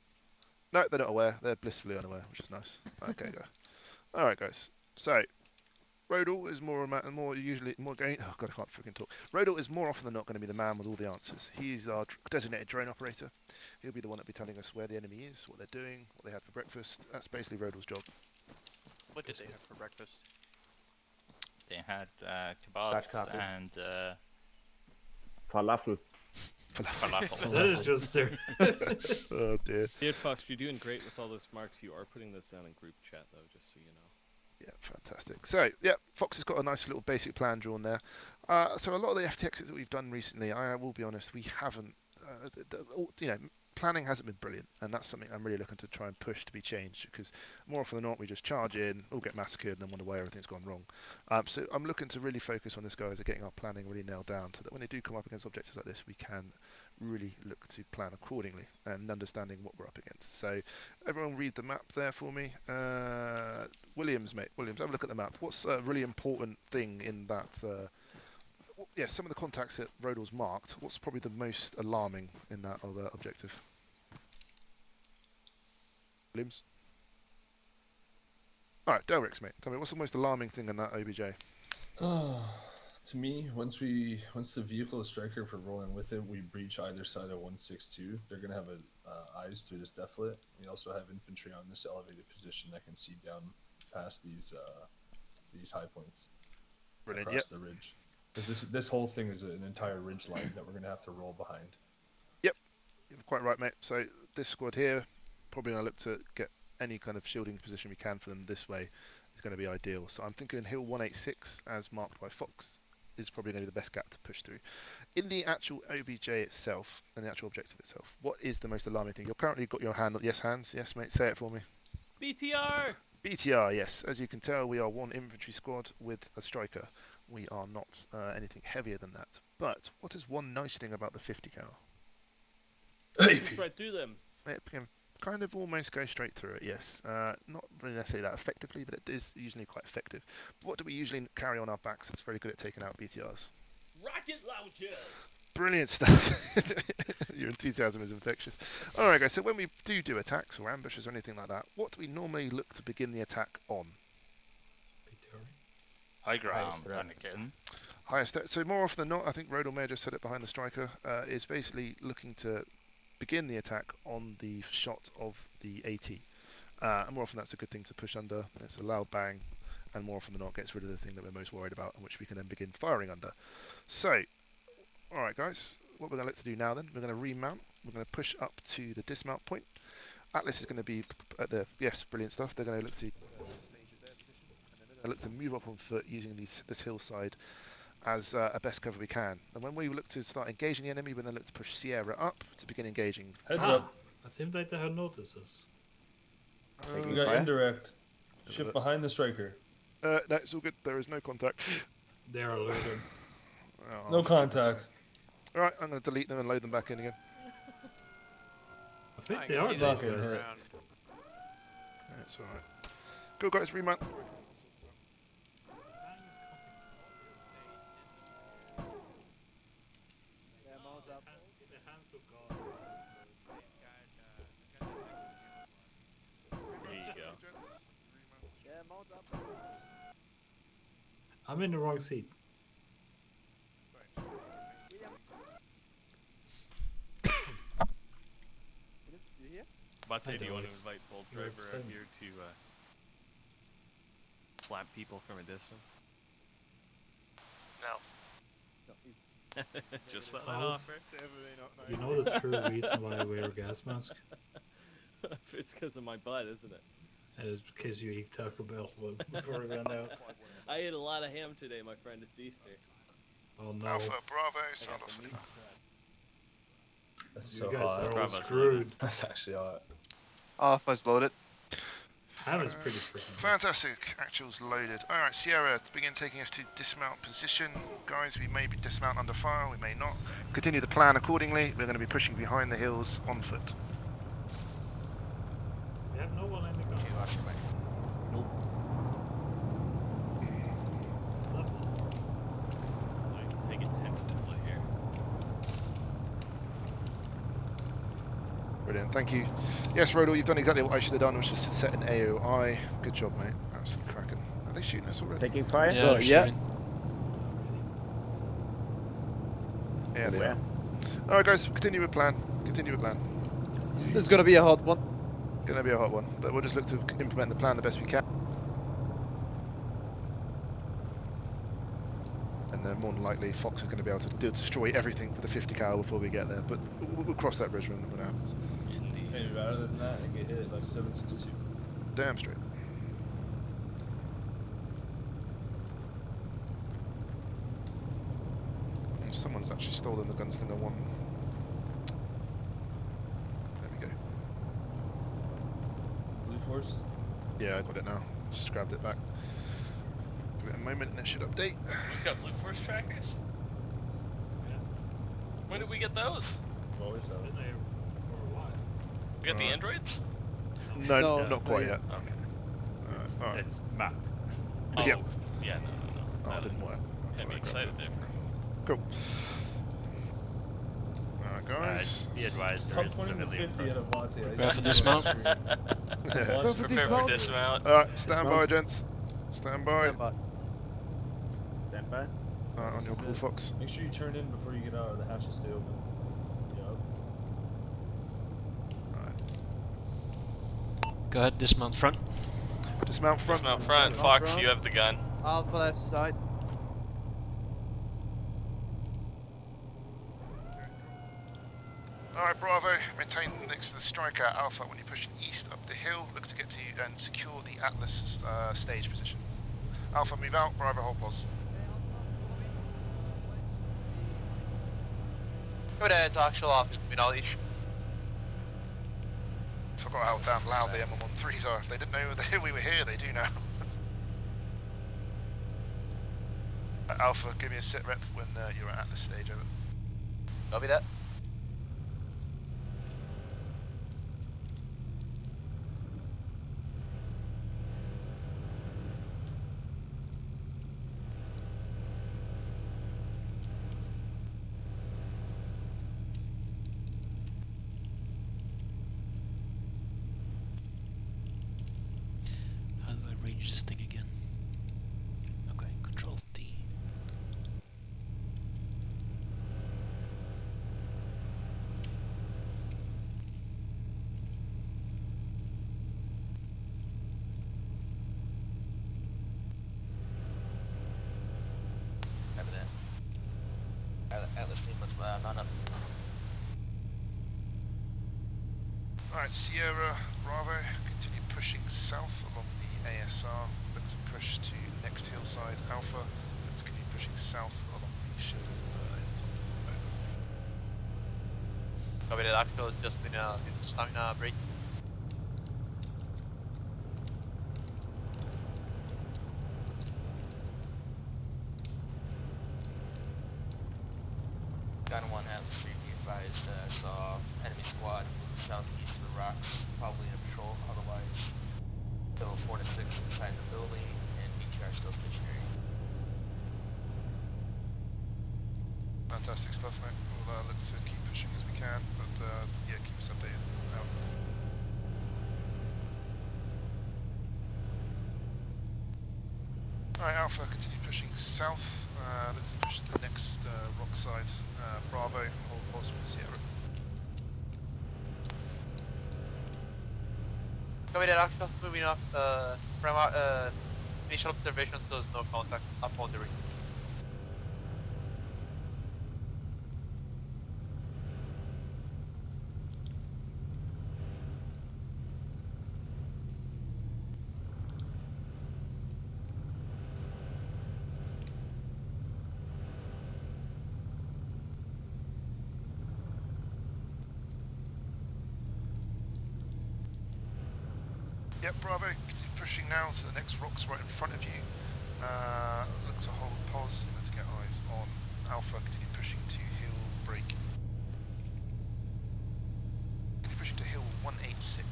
No, they're not aware. They're blissfully unaware, which is nice. Okay, go. All right, guys. So, Rodal is more usually going. Oh god, I can't freaking talk. Rodal is more often than not going to be the man with all the answers. He's our designated drone operator. He'll be the one that'll be telling us where the enemy is, what they're doing, what they had for breakfast. That's basically Rodal's job. What did they have for breakfast? They had Black kebabs coffee. and Falafel. falafel. That is just there. Oh dear. Dude, Fox, you're doing great with all those marks. You are putting this down in group chat, though, just so you know. Yeah, fantastic. So, yeah, Fox has got a nice little basic plan drawn there. So a lot of the FTXs that we've done recently, I will be honest, we haven't, planning hasn't been brilliant, and that's something I'm really looking to try and push to be changed, because more often than not, we just charge in, all get massacred, and then wonder why everything's gone wrong. So I'm looking to really focus on this, guys, and getting our planning really nailed down, so that when they do come up against objectives like this, we can really look to plan accordingly and understanding what we're up against. So everyone read the map there for me. Williams, have a look at the map. What's a really important thing in that? Some of the contacts that Rodal's marked. What's probably the most alarming in that other objective? Williams? Alright, Delrix, mate. Tell me, what's the most alarming thing in that OBJ? To me, once the vehicle is striker, if we're rolling with it, we breach either side of 162. They're gonna have eyes through this deflet. We also have infantry on this elevated position that can see down past these high points. Brilliant. Across the ridge. Because this whole thing is an entire ridge line that we're gonna have to roll behind. Yep, you're quite right, mate. So this squad here, probably gonna look to get any kind of shielding position we can for them this way. Is going to be ideal. So I'm thinking Hill 186, as marked by Fox, is probably going to be the best gap to push through. In the actual OBJ itself, and the actual objective itself, what is the most alarming thing? You've currently got your hand. Yes, hands. Yes, mate. Say it for me. BTR! BTR, yes. As you can tell, we are one infantry squad with a striker. We are not anything heavier than that. But what is one nice thing about the 50 cal? Shoot right through them. It can kind of almost go straight through it, yes. Not really necessarily that effectively, but it is usually quite effective. But what do we usually carry on our backs that's very good at taking out BTRs? Rocket launchers! Brilliant stuff. Your enthusiasm is infectious. Alright guys, so when we do attacks or ambushes or anything like that, what do we normally look to begin the attack on? High ground, Anakin. Highest. So more often than not, I think Rodal may have just said it behind the striker, is basically looking to begin the attack on the shot of the AT. And more often that's a good thing to push under. It's a loud bang, and more often than not gets rid of the thing that we're most worried about, and which we can then begin firing under. So, alright guys, what we're going to look to do now then, we're going to remount, we're going to push up to the dismount point. Atlas is going to be at the, yes, brilliant stuff, they're going to look to stage their position, and then they're going to look to move up on foot using this hillside as a best cover we can. And when we look to start engaging the enemy, we then look to push Sierra up to begin engaging. Heads up. I seem like they had noticed us. We got indirect. Shift behind the striker. No, it's all good. There is no contact. They're alerted. Oh, No for goodness contact. sake. Alright, I'm going to delete them and load them back in again. I think I they can are see not those gonna going hurt. around. That's alright. Go guys, remount. There you go. I'm in the wrong seat. Bate, do you want to don't. invite Bolt You're Driver out upset. here to slap people from a distance? No. Just thought I'd How's- offer. You know the true reason why I wear a gas mask? It's because of my butt, isn't it? It's because you eat Taco Bell before we ran out. I ate a lot of ham today, my friend. It's Easter. Oh no. Alpha, Bravo, I sound got off the for meat enough. sweats. That's You so guys hot. are all Bravo's screwed. That's actually hot. Alpha's loaded. Ham is pretty freaking good. Fantastic. Actuals loaded. Alright, Sierra, begin taking us to dismount position. Guys, we may be dismount under fire, we may not. Continue the plan accordingly. We're going to be pushing behind the hills on foot. We have no one in the gun. Nope. Lovely. I can take it tentatively here. Brilliant, thank you. Yes, Rodal, you've done exactly what I should have done, which is to set an AOI. Good job, mate. Absolutely cracking. Are they shooting us already? Taking fire? Yeah, they're yeah. shooting. Yeah, they Where? are. Alright guys, continue with plan. Continue with plan. This is gonna be a hot one. Gonna be a hot one, but we'll just look to implement the plan the best we can. And then more than likely Fox is going to be able to destroy everything for the 50 cal before we get there, but we'll cross that bridge when it happens. Maybe rather than that, I get hit like 762. Damn straight. And someone's actually stolen the Gunslinger 1. There we go. Blue Force? Yeah, I got it now. Just grabbed it back. Give it a moment and it should update. We got Blue Force trackers? When did we get those? We've always have it. Been there for a while. We got the androids? No, No, not not quite yet. yet. It's, alright. it's map. Oh, Yep. yeah, no. Oh, it didn't work. I Had me thought I grabbed excited it. there for Cool. Alright guys. Just be advised there Stop is pointing the civilian 50 at presence. Abate. Prepare for dismount. Prepare for dismount. Alright, stand by gents. Stand by. Stand by. Stand by. Alright, on your call, Fox. Make sure you turn in before you get out, or the hatches stay open. Yup. Go ahead, dismount front. Dismount front. Dismount front. Fox, you have the gun. Alpha left side. Alright, Bravo, maintain next to the striker Alpha when you're pushing east up the hill. Look to get to you and secure the Atlas stage position. Alpha, move out. Bravo, hold pause. Go ahead, Dockshill office, Minali. Forgot how damn loud the MM13s are. If they didn't know we were here, they do now. Alpha, give me a sit rep when you're at Atlas stage, over. Copy that. How do I range this thing again? Okay, Control D. Remember that. Atlas team was not up. Alright, Sierra, Bravo, continue pushing south along the ASR. Look to push to next hillside Alpha. Look to continue pushing south along the ship. Copy that. Dockshill is just in stamina break. Recon 1 Atlas 3, be advised, saw enemy squad moving southeast of the rocks, probably in a patrol, otherwise still 4 to 6 inside the building, and BTR still stationary. Fantastic stuff, mate. We'll look to keep pushing as we can, but yeah, keep us updated. Out. Alright, Alpha, continue pushing south. Let's push to the next rock side. Bravo, hold pause for Sierra. Copy that, Axel. Moving up. From our initial observations, there's no contact upon the ring. Yep, Bravo, continue pushing now to the next rocks right in front of you. Look to hold pause. Let's get eyes on Alpha. Continue pushing to hill break. Continue pushing to hill 186.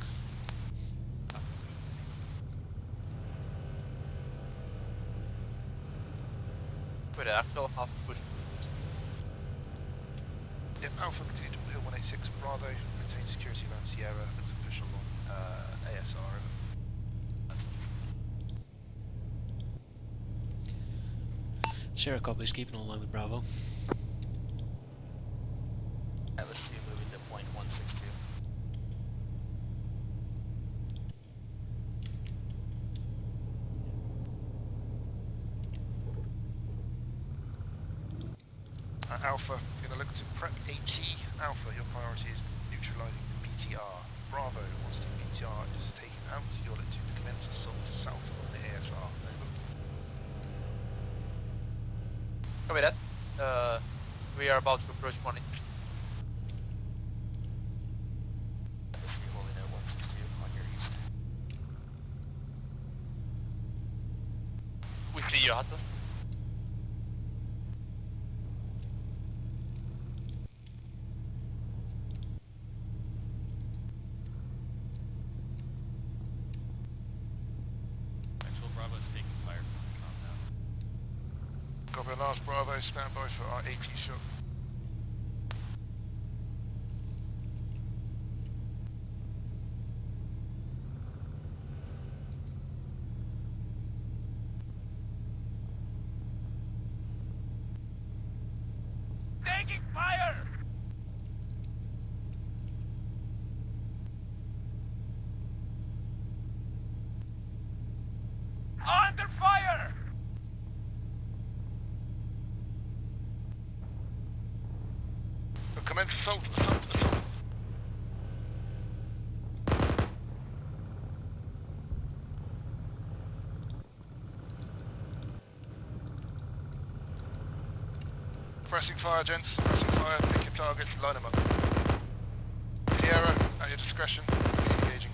With Axel, half push. Yep, Alpha, continue to hill 186. Bravo, retain security around Sierra. Let's push along ASR. Sierra copy is keeping online with Bravo. Atlas 3 moving to point 162. Alpha, going to look to prep AT. Alpha, your priority is neutralising the BTR. Bravo, once the BTR is taken out, you're to commence assault south of the ASR. Over. Copy that. We are about to approach 1. Atlas 3 holding at 162 on your east. We see you, Hatta. Copy last Bravo, stand by for our AT shot. Taking fire! Under fire! Commence assault. Pressing fire, gents. Pressing fire. Pick your targets. Line them up. Sierra, at your discretion. Keep engaging.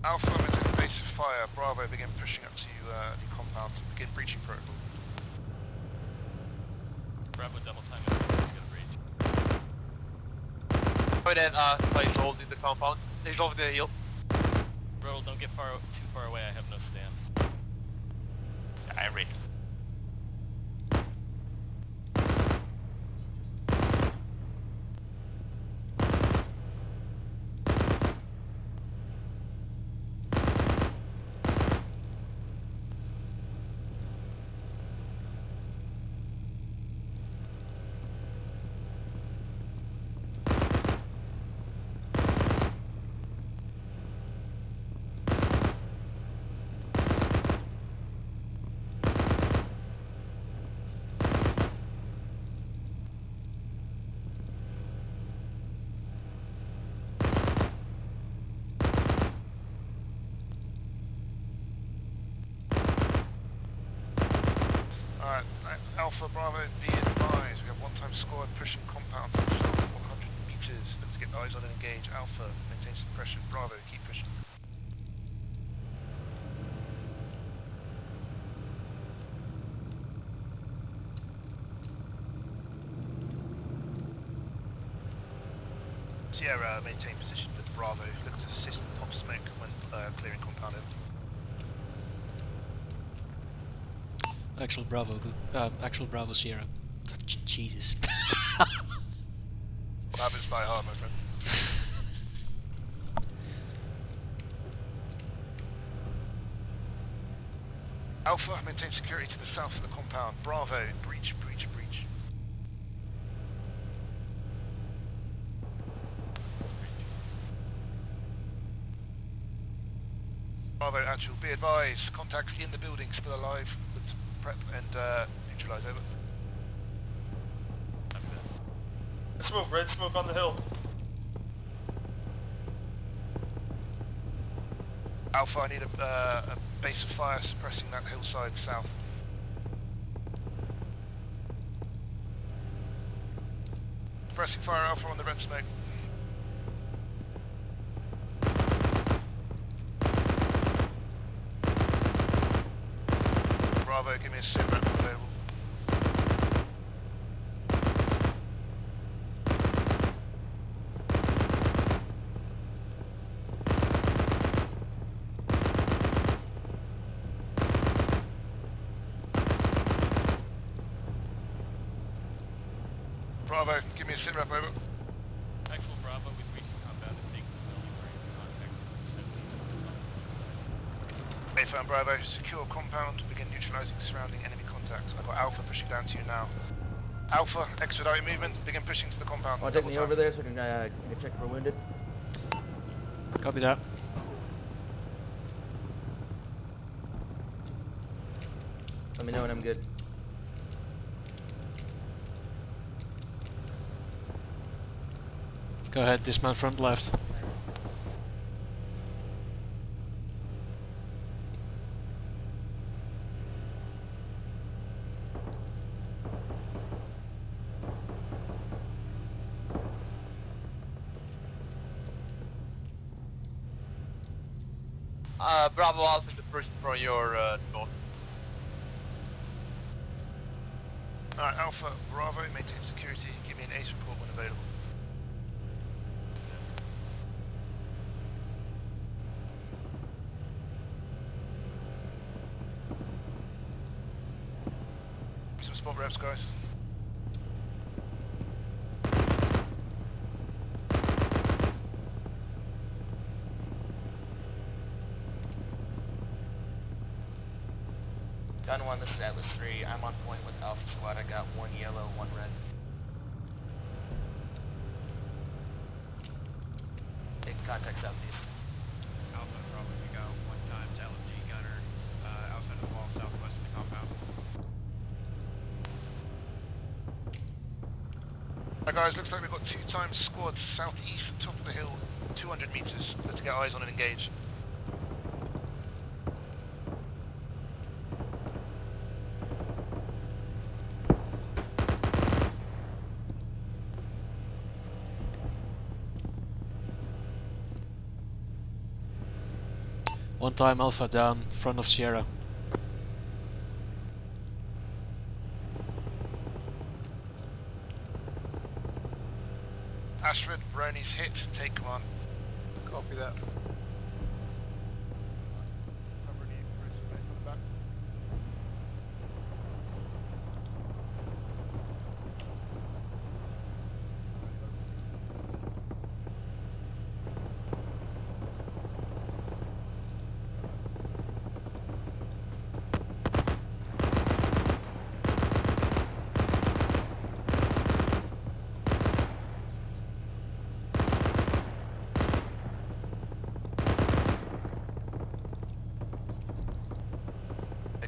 Alpha is in base of fire. Bravo, begin pushing up to the compound. Begin breaching protocol. Bravo double time is gonna breach. Copy that, he's holding the compound. He's over the hill. Bro, don't get too far away, I have no stand. I ready. Alright, Alpha Bravo, be advised. We have one-time squad pushing compound from the south. meters. Look to get eyes on and engage. Alpha, maintain suppression. Bravo, keep pushing. Sierra, maintain position with Bravo. Look to assist and pop smoke when clearing compound in. Actual Bravo, actual Bravo Sierra. Jesus. Habits by heart, my friend. Alpha, maintain security to the south of the compound. Bravo, breach, breach, breach. Bravo, actual, be advised. Contacts in the building still alive. Let's prep and neutralise, over. Smoke, red smoke on the hill. Alpha, I need a base of fire suppressing that hillside south. Suppressing fire, Alpha on the red smoke. Bravo, give me a sit rep available. Bravo, give me a sit rep over. Actual Bravo, we've reached the compound and taken the building. We're in contact with the southeast. Mayfair and Bravo, secure compound, begin neutralising surrounding enemy contacts. I've got Alpha pushing down to you now. Alpha, expedite movement, begin pushing to the compound. I'll take me over there so I can check for wounded. Copy that. Let me know when I'm good. Go ahead, dismount front left. Bravo Alpha is the person from your north. Alright, Alpha, Bravo, maintain security, give me an ace report when available. Some spot reps, guys. Gun 1, this is Atlas 3. I'm on point with Alpha Squad. I got 1 yellow, 1 red. Take contact southeast. Alpha, Bravo, we got 1 times LMG gunner outside of the wall southwest of the compound. Alright guys, looks like we've got 2 times squads southeast, top of the hill, 200 meters. Let's get eyes on and engage. One time Alpha down, front of Sierra. Ashford, Brony's hit, take command. Copy that.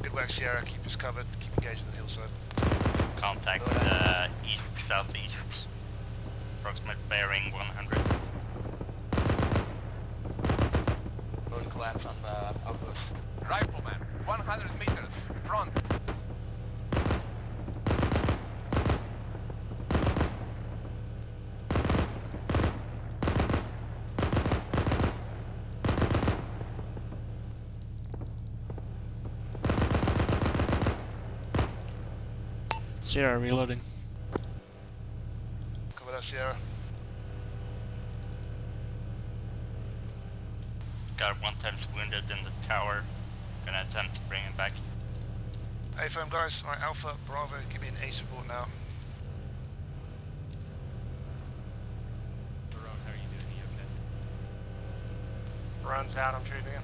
Good work, Sierra. Keep us covered. Keep engaged on the hillside. Contact east southeast. Approximate bearing 100. Road collapse on the outpost. Rifleman, 100 meters, front. Sierra reloading. Cover that, Sierra. Got 110 wounded in the tower. Gonna attempt to bring him back. Hey, firm guys. Alright, Alpha, Bravo, give me an A support now. Barone, how are you doing? Are you okay? Runs down, I'm shooting him.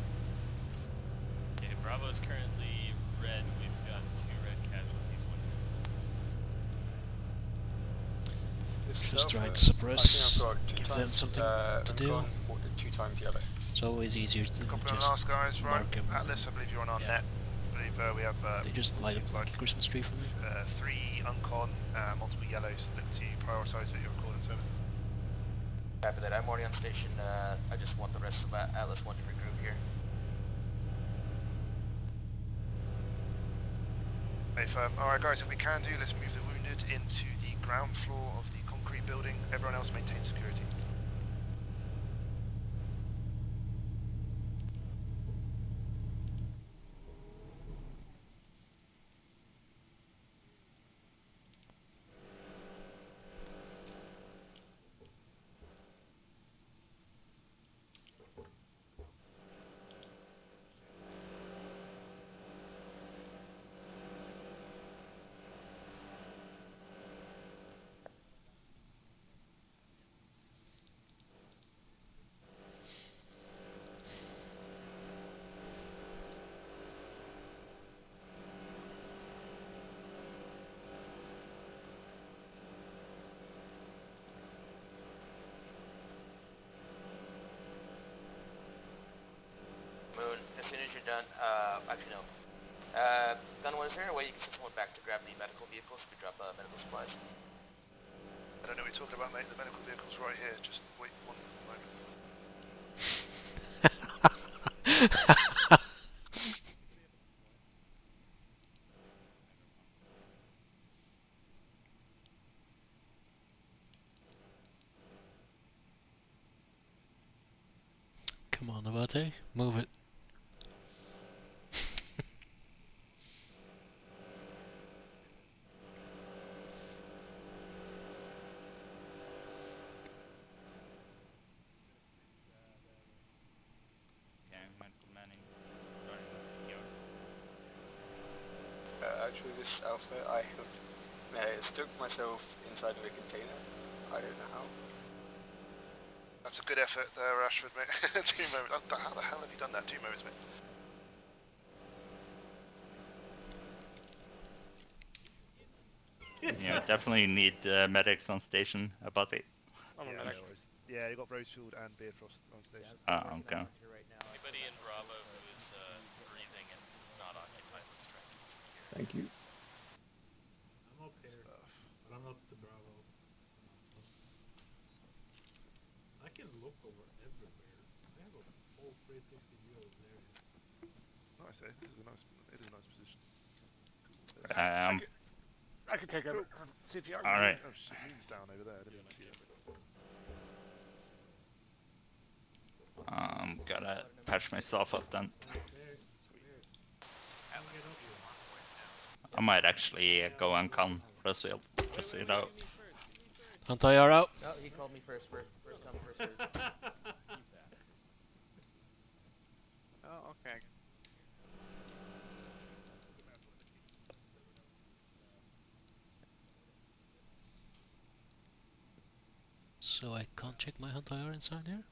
Okay, Bravo is currently red. We've got 2 red casualties, 1 Just trying to suppress, give them something to do. 2 times yellow. It's always easier to Copy on just last guys, right? mark them. Atlas, I believe you're on our net. I believe we have They just light up like a Christmas tree for me. 3 uncon, multiple yellows. Look to prioritise what you're recording, so. Copy that. I'm already on station. I just want the rest of Atlas 1 to regroup here. Hey, firm. Alright, guys, if we can do, let's move the wounded into the ground floor of the concrete building. Everyone else maintain security. Moon, as soon as you're done, actually no. Gunwan, is there a way you can send someone back to grab the medical vehicles to drop medical supplies? I don't know what you're talking about, mate. The medical vehicle's right here. Just wait 1 moment. Come on, Abate, move it. Actually, this Alpha, I have stuck myself inside of a container. I don't know how. That's a good effort there, Ashford, mate. 2 moments. How the hell have you done that? 2 moments, mate. Yeah, definitely need medics on station. About it. Yeah, you got Rosefield and Beerfrost on station. Okay. Anybody in Bravo who is breathing and not occupied, let's try and keep secure. Thank you. I'm up here, but I'm not the Bravo. I can look over everywhere. I have a full 360 view of this area. Nice, eh? This is a nice. It is a nice position. I can take over CPR. All right. Oh shit, Moon's down over there. I didn't even see that. Gotta patch myself up then. I might actually go and con Rosefield, just so you know. No, Anti-R out. he called me first come, first serve. Oh, okay. So I can't check my anti-R inside here?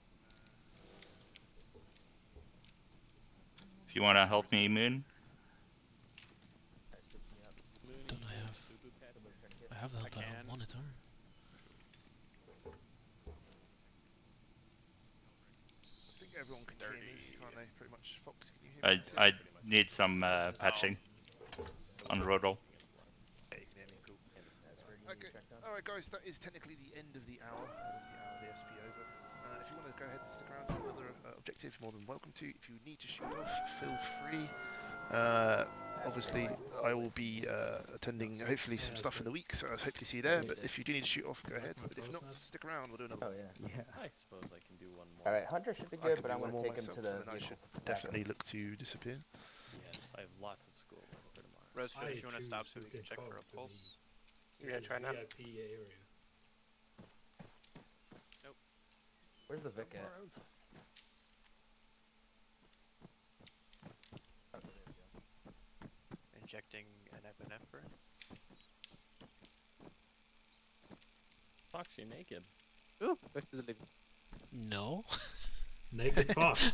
If you wanna help me, Moon. Don't I have? I have the anti-R monitor. I think everyone can hear me, can't they? Pretty much. Fox, can you hear me? I need some patching on Rodol. Yeah, you can hear me. Cool. Okay. All right, guys. That is technically the end of the hour. That is the hour of the SP over. If you want to go ahead and stick around for another objective, you're more than welcome to. If you need to shoot off, feel free. Obviously, I will be attending hopefully some stuff in the week, so I'll hopefully see you there. But if you do need to shoot off, go ahead. But if not, stick around. We'll do another. Oh yeah. I suppose I can do one more. All right, Hunter should be good, but I'm going to take him to the. And I should definitely look to disappear. Yes, I have lots of school for tomorrow. Rosefield, if you want to stop so we can check for a pulse. You gonna try now? VIP area. Nope. Where's the Vic at? Oh, there we go. Injecting an epinephrine. Fox, you're naked. Ooh, back to the living. No. Naked Fox.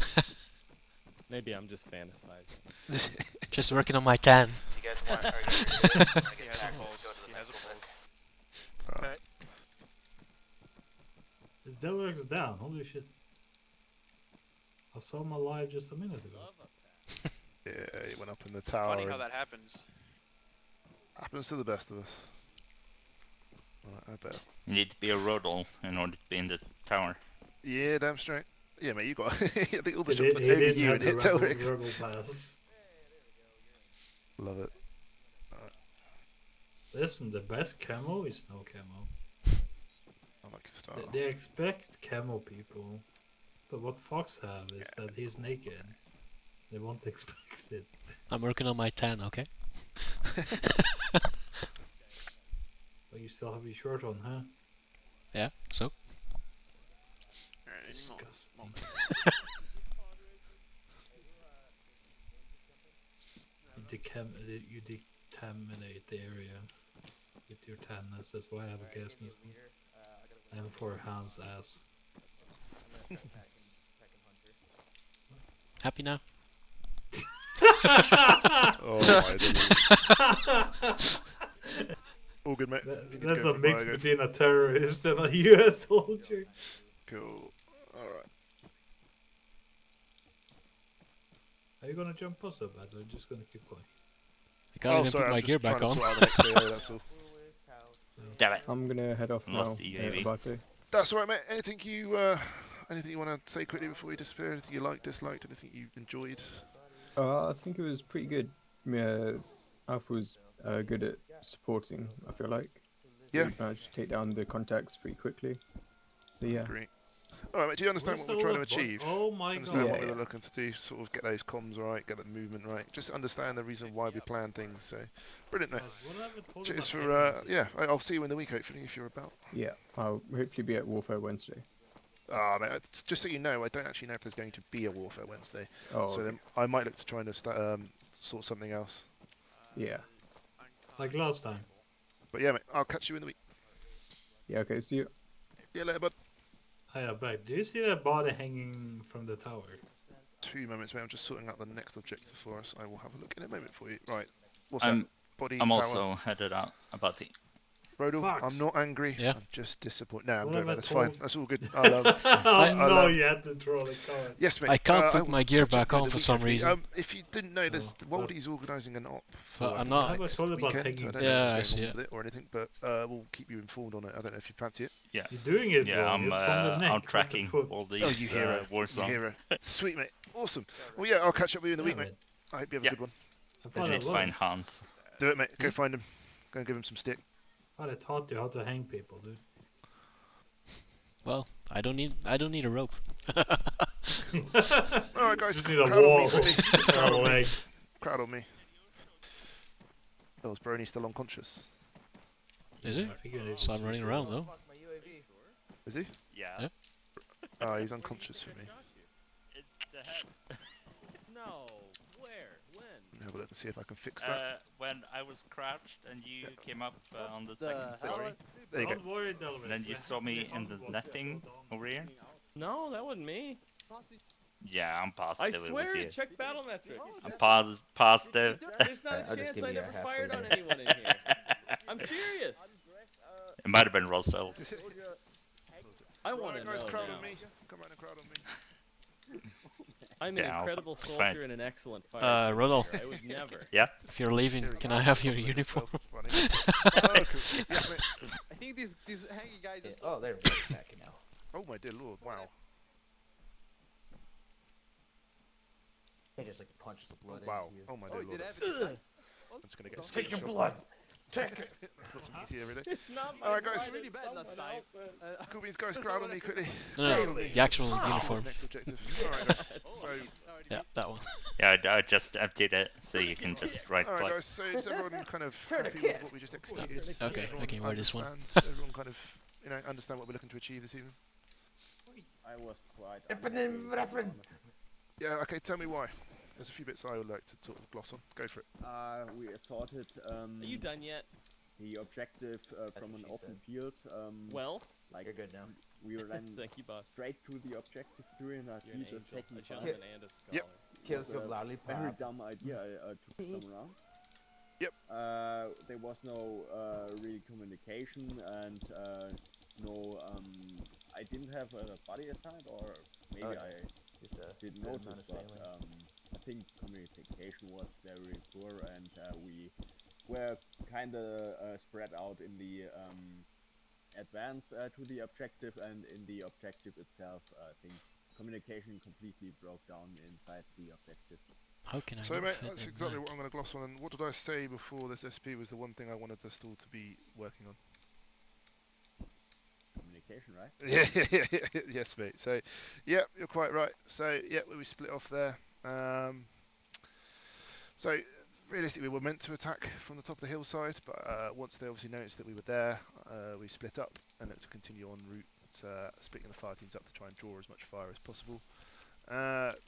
Maybe I'm just fantasizing. Just working on my tan. You guys want? Are you good? I He get has a back. pulse. Go to the He has a medical pulse. bed. Okay. His Delaware down. Holy shit. I saw him alive just a minute ago. Yeah, he went up in the tower. Funny how and that happens. happens to the best of us. Right, I bet. You need to be a rodel in order to be in the tower. Yeah, damn straight. Yeah, mate, you got. I think all the He shots went over didn't you have and the hit Tower. rebel pass. Love it. Alright, Listen, the best camo is no camo. I like your style. They expect camo people, but what Fox have is that he's naked. They won't expect it. I'm working on my tan, okay? But you still have your shirt on, huh? Yeah, so? Disgusting. You decontaminate the area with your tanness. That's why I have a gas mask. And for Hans' ass. Happy now? Oh my god. All good, mate. That's a mix between a terrorist and a US soldier. Cool. Alright. Are you gonna jump us up, or just gonna keep going? I can't even put my gear back on. That's all. Damn it. I'm gonna head off Lost now. the UAV. About to. That's alright, mate. Anything you want to say quickly before we disappear? Anything you liked, disliked? Anything you enjoyed? I think it was pretty good. Yeah, Alpha was good at supporting, I feel like. Yeah. We managed to take down the contacts pretty quickly. So yeah. Great. Alright, mate, do you understand Where's what the we're trying to little achieve? Oh my Understand god. what we Yeah, were looking to do, sort of get those comms right, get the movement right. Just understand the reason why we plan things, so... Brilliant, mate. Cheers for, yeah, I'll see you in the week, hopefully, if you're about. Yeah, I'll hopefully be at Warfare Wednesday. Ah, mate, just so you know, I don't actually know if there's going to be a Warfare Wednesday. Oh, so okay. then I might look to try and sort something else. Yeah. Like last time. But yeah, mate, I'll catch you in the week. Yeah, okay, see you. See you later, bud. Hiya, back. Do you see that body hanging from the tower? 2 moments, mate. I'm just sorting out the next objective for us. I will have a look in a moment for you. Right. What's I'm that? Body I'm tower. also headed out about the. Rodel, Fox. I'm not angry. Yeah. I'm just disappointed. No, I'm What joking. have I That's fine. told- That's all good. No, you had to throw the card. Yes, mate. I can't I put will my gear catch up back with on the for week, some hopefully. reason. If you didn't know, Oh, Waldy's organising an op for But I'm not- How about next told about weekend. I hanging don't Yeah, know I what's see going on it. with it or anything, but we'll keep you informed on it. I don't know if you fancy it. Yeah. You're doing it Yeah, wrong. I'm It's from the neck. I'm not the tracking foot. all these Oh, you hero. war You songs. hero. Sweet, mate. Awesome. Well, yeah, I'll catch up with you in the week, Yeah, mate. I hope you have a Yeah. good one. I I thought I need to was. find Hans. Do it, mate. Go find him. Go and give him some stick. I thought I taught you how to hang people, dude. Well, I don't need a rope. All right, guys. Just need a crowd wall on me, quickly. Just or crowd a on me. leg. Crowd on me. Oh, is Brony still unconscious? Is he? I think you need to So I'm running switch around it. though. Is he? Yeah. Oh, he's unconscious for me. In the head. No. Where? When? Let me have a look and see if I can fix that. When I was crouched and you came up on the the second hell? story, There you go. Don't worry, Delvin. and then you saw me in the netting over here. No, that wasn't me. Yeah, I'm I positive it was swear, you. check battle metrics. I'm positive. There's not I'll a just chance give I you a never half fired on figure. anyone in here. I'm serious. It might have been Russell. I Come want on, to guys, know crowd now. on me. Come on and crowd on me. I'm an Yeah, incredible fine. soldier and an excellent fighter. Rodolph. I would never. Yeah. If you're leaving, can I have your uniform? Oh, cool. Yes, mate. I think these hanging guys. Yeah. Are Oh, they're back now. Oh my dear lord! Wow. They just like punch the blood Wow. into you. Oh my dear lord. did that's- Evan? I'm just gonna get. a Take your screenshot. blood. Check it. Got some ET every day. It's not my Alright, guys. blood, Really it's bad last someone time. else's. Cool beans, guys. Crowd on me quickly. No, Crowd on me. the actual What's uniform. next objective? Alright, guys. So, Yeah, that one. Yeah, I just emptied it, so you can just right alright, click. guys. So is everyone kind of Turn a happy kid. with what we just executed? Okay, Everyone I can wear this one. understand? Everyone kind of, understand what we're looking to achieve this evening? I was quite. Yeah. Okay. Tell me why. There's a few bits I would like to sort of gloss on. Go for it. We assaulted Are you done yet? the objective from an what she open said. field. Well, Like You're good now. we ran thank you, boss. straight to the objective 300 You're an meters angel, taking a fire. gentleman and a scholar. Yep. Kills It your was a lollipop. Very dumb idea. I took some rounds. Yep. There was no real communication and no. I didn't have a body assigned, or maybe Oh, I Just a didn't good amount notice, of but sailing. I think communication was very poor, and we were kind of spread out in the advance to the objective, and in the objective itself, I think communication completely broke down inside the objective. How can I So, not mate, fit that's in exactly that? what I'm going to gloss on. And what did I say before this SP was the one thing I wanted us all to be working on? Communication, right? Yeah, yes, mate. So, yeah, you're quite right. So, yeah, we split off there. So, realistically, we were meant to attack from the top of the hillside, but once they obviously noticed that we were there, we split up and had to continue en route, splitting the fire teams up to try and draw as much fire as possible.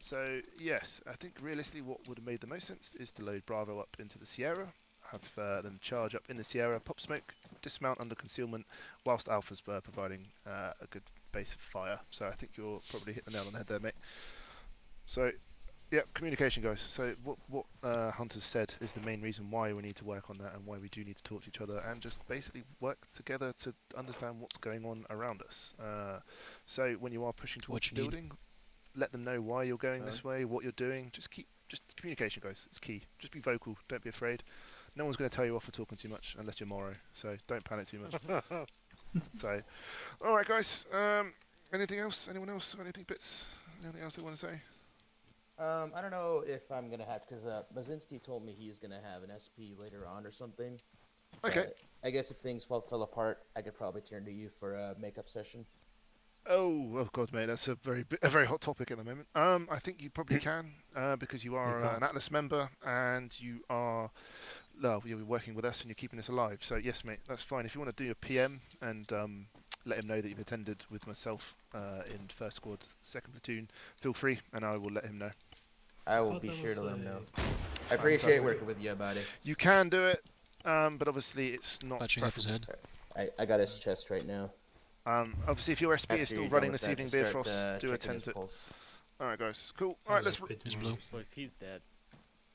So, yes, I think realistically what would have made the most sense is to load Bravo up into the Sierra, have them charge up in the Sierra, pop smoke, dismount under concealment, whilst Alpha's providing a good base of fire. So I think you're probably hit the nail on the head there, mate. So, yeah, communication, guys. So what Hunter's said is the main reason why we need to work on that and why we do need to talk to each other and just basically work together to understand what's going on around us. So when you are pushing towards the building, let them know why you're going this way, what you're doing. Just communication, guys. It's key. Just be vocal. Don't be afraid. No one's going to tell you off for talking too much unless you're Morrow. So don't panic too much. So, all right, guys. Anything else? Anyone else? Anything Anything else they want to say? I don't know if I'm gonna have, because Mazinski told me he's gonna have an SP later on or something. Okay. But I guess if things fell apart, I could probably turn to you for a makeup session. Oh God, mate, that's a very hot topic at the moment. I think you probably can, because you are an Atlas member and you are, you'll be working with us and you're keeping us alive. So yes, mate, that's fine. If you want to do a PM and let him know that you've attended with myself in First Squad, Second Platoon, feel free, and I will let him know. I will be sure to let him know. I appreciate working with you, buddy. You can do it, but obviously it's not. Patching off his head. I got his chest right now. Obviously, if your SP is still running this evening, Beerfrost, do attend to it. Pulse. Alright, guys. Cool. Alright, let's. He's blue. Boys, he's dead.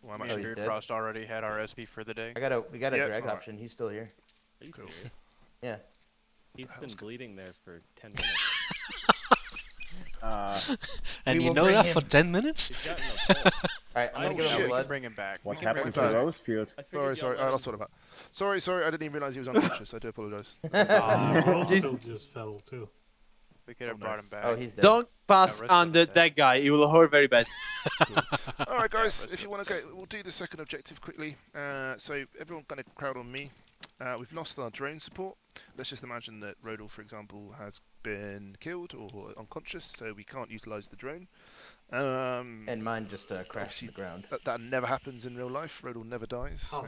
Well, Me and Beardfrost already had our SP for the day. We got a Yep. drag Alright. option. He's still here. Are you Cool. serious? Yeah. He's been bleeding there for 10 minutes. And We you will know bring that him- for 10 minutes? He's got no pulse. Alright, I'm Oh, gonna give shit. him blood. Bring him back. What can happened bring to him back. Rosefield? I figured Sorry, y'all let that's him- what about. Sorry, I didn't even realise he was unconscious. I do apologise. Rosefield just fell too. We could have brought him back. Oh, he's dead. Don't pass Risk under of it, that guy. He will hurt very bad. Alright, guys, if you want to go, we'll do the second objective quickly. So, everyone kind of crowd on me. We've lost our drone support. Let's just imagine that Rodal, for example, has been killed or unconscious, so we can't utilise the drone. And mine just crashed to the ground. That never happens in real life. Rodal never dies. So,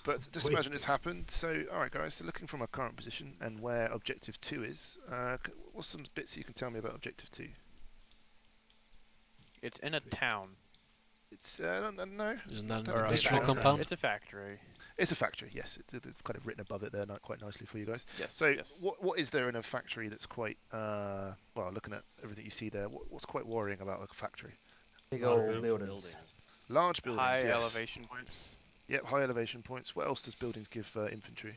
but just imagine it's happened. So, alright, guys, so looking from our current position and where Objective 2 is, what's some bits you can tell me about Objective 2? It's in a town. It's, no. Isn't that Or an a industrial factory. compound? It's a factory. It's a factory, yes. It's kind of written above it there quite nicely for you guys. Yes. So, yes. what is there in a factory that's quite, well, looking at everything you see there, what's quite worrying about a factory? Big old buildings. Large buildings, High yes. elevation points. Yep, high elevation points. What else does buildings give infantry?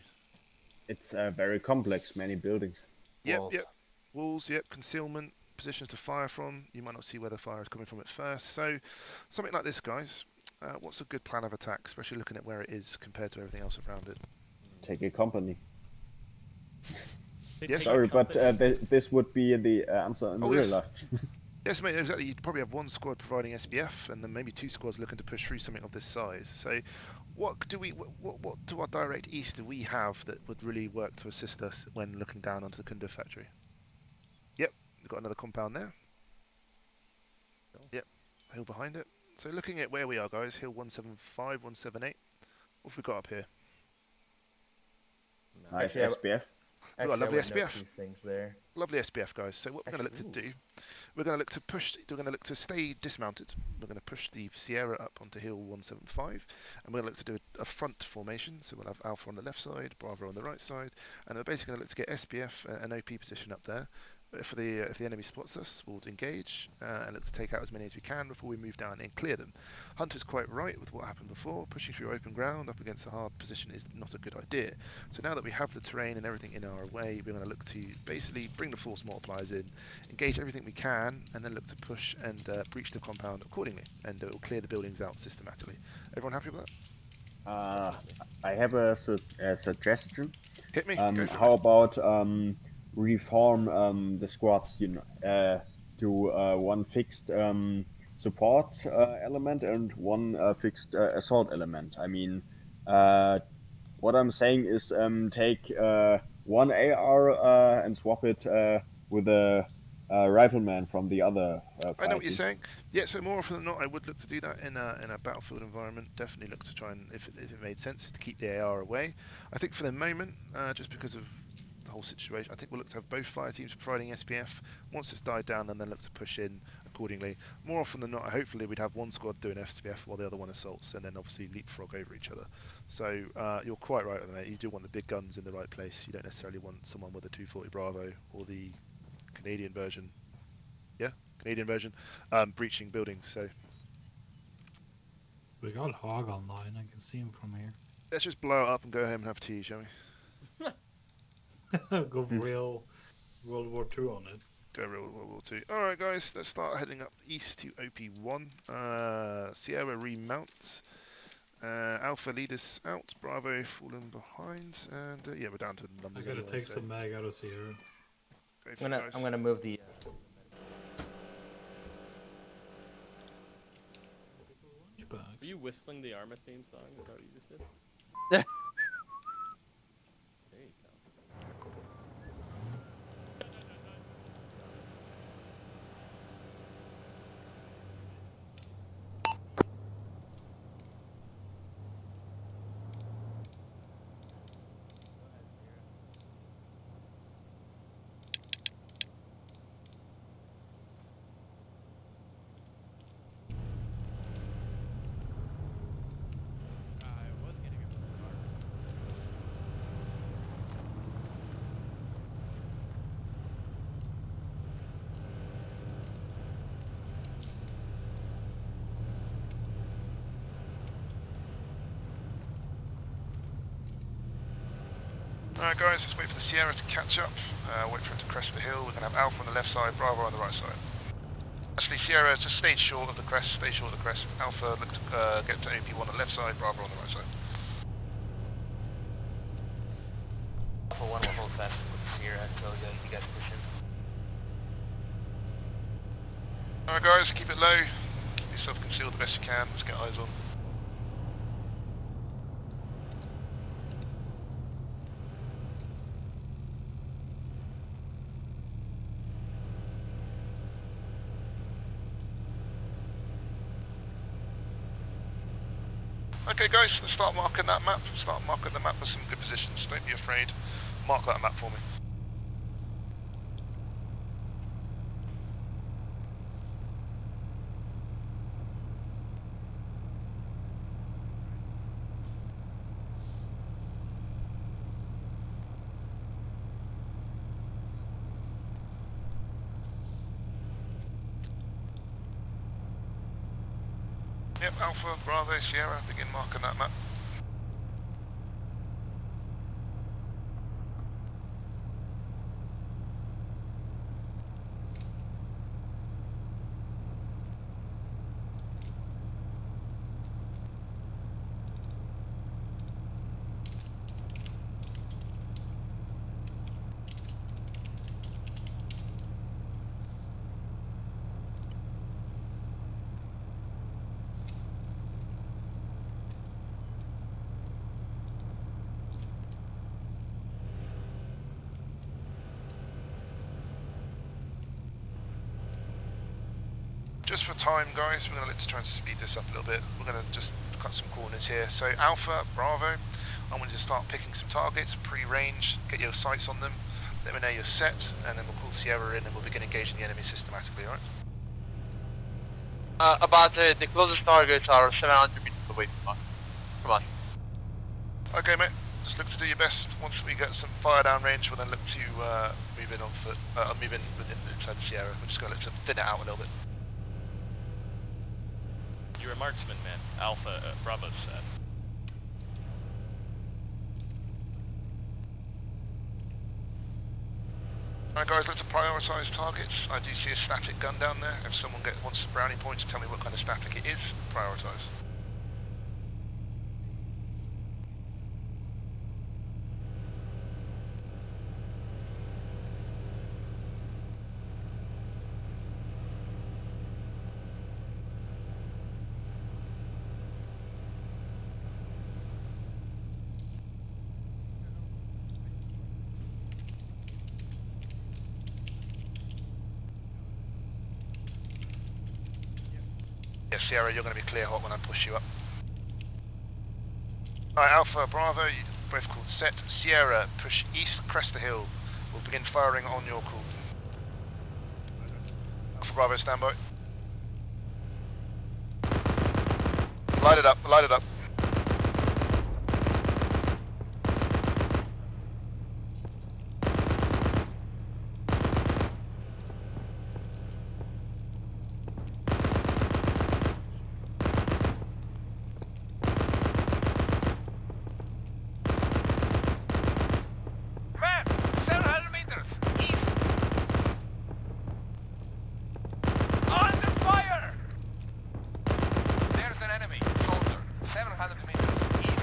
It's very complex, many buildings. Walls. Yep. Walls, yep. Concealment, positions to fire from. You might not see where the fire is coming from at first. So, something like this, guys. What's a good plan of attack, especially looking at where it is compared to everything else around it? Take a company. Yes. Sorry, but this would be the answer in real life. Yes, mate, exactly. You'd probably have one squad providing SBF, and then maybe two squads looking to push through something of this size. So, What do we? What to our direct east do we have that would really work to assist us when looking down onto the Kundo factory? Yep, we've got another compound there. Yep, hill behind it. So looking at where we are, guys, hill 175, 178. What have we got up here? Nice Actually, SPF. We've got a Actually, I lovely would note SPF. two things there. Lovely SPF, guys. So what we're going to Actually, look to do, we're going to look to push. We're going to look to stay dismounted. We're going to push the Sierra up onto hill 175, and we're going to look to do a front formation. So we'll have Alpha on the left side, Bravo on the right side, and we're basically going to look to get SPF and OP position up there. If the enemy spots us, we'll engage and look to take out as many as we can before we move down and clear them. Hunter's quite right with what happened before. Pushing through open ground up against a hard position is not a good idea. So now that we have the terrain and everything in our way, we're going to look to basically bring the force multipliers in, engage everything we can, and then look to push and breach the compound accordingly, and it will clear the buildings out systematically. Everyone happy with that? I have a suggestion. Hit me. Go for How it. about reform the squads, to one fixed support element and one fixed assault element. I mean, what I'm saying is take one AR and swap it with a rifleman from the other I know what you're fighting. saying. Yeah, so more often than not, I would look to do that in a battlefield environment. Definitely look to try and, if it made sense, to keep the AR away. I think for the moment, just because of the whole situation, I think we'll look to have both fire teams providing SPF. Once it's died down, and then look to push in accordingly. More often than not, hopefully we'd have one squad doing SPF while the other one assaults, and then obviously leapfrog over each other. So you're quite right on that. You do want the big guns in the right place. You don't necessarily want someone with a 240 Bravo or the Canadian version. Yeah, Canadian version, breaching buildings. So We got Hog online. I can see him from here. let's just blow it up and go home and have tea, shall we? Go real World War II on it. Go real World War II. All right, guys, let's start heading up east to OP1. Sierra remounts. Alpha lead us out. Bravo falling behind, and yeah, we're down to the numbers. I gotta anyway, take some mag out of Sierra. I'm gonna move the. Were you whistling the Arma theme song? Is that what you just did? Yeah. There you go. Alright guys, let's wait for the Sierra to catch up, wait for it to crest the hill. We're going to have Alpha on the left side, Bravo on the right side. Actually, Sierra, just stay short of the crest, stay short of the crest. Alpha, look to get to OP1 on the left side, Bravo on the right side. Alpha 1 will hold fast with the Sierra until you guys push in. Alright guys, keep it low, keep yourself concealed the best you can, let's get eyes on. Okay guys, let's start marking that map. Start marking the map with some good positions. Don't be afraid. Mark that map for me. Yep, Alpha, Bravo, Sierra, begin marking that map. just for time, guys, we're going to look to try and speed this up a little bit. We're going to just cut some corners here. So Alpha, Bravo, I want you to start picking some targets, pre-range, get your sights on them, let me know you're set, and then we'll call Sierra in and we'll begin engaging the enemy systematically, alright? About the closest targets are 700 meters away from us. Okay, mate. Just look to do your best. Once we get some fire down range, we'll then look to move in on foot, move in within inside the Sierra. We're just going to look to thin it out a little bit. You're a marksman, man. Alpha, Bravo's set. Alright guys, let's prioritise targets. I do see a static gun down there. If someone wants some brownie points, tell me what kind of static it is. Prioritise. Yeah, Sierra, you're going to be clear hot when I push you up. Alright, Alpha, Bravo, you both called set. Sierra, push east, crest the hill. We'll begin firing on your call. Alpha, Bravo, stand by. Light it up, light it up. Man, 700 meters east. Under fire! There's an enemy soldier. 700 meters east.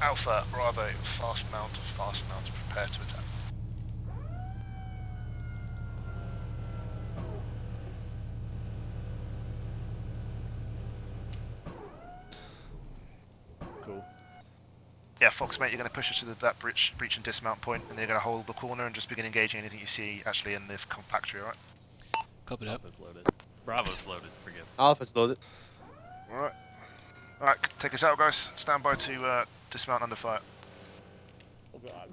Alpha, Bravo, fast mount, prepare to attack. Cool. Yeah, Fox, mate, you're going to push us to that breach and dismount point, and you're going to hold the corner and just begin engaging anything you see actually in this factory, alright? Copy that. Alpha's loaded. Bravo's loaded, forgive. Alpha's loaded. Alright. Alright, take us out, guys. Stand by to dismount under fire. Oh god.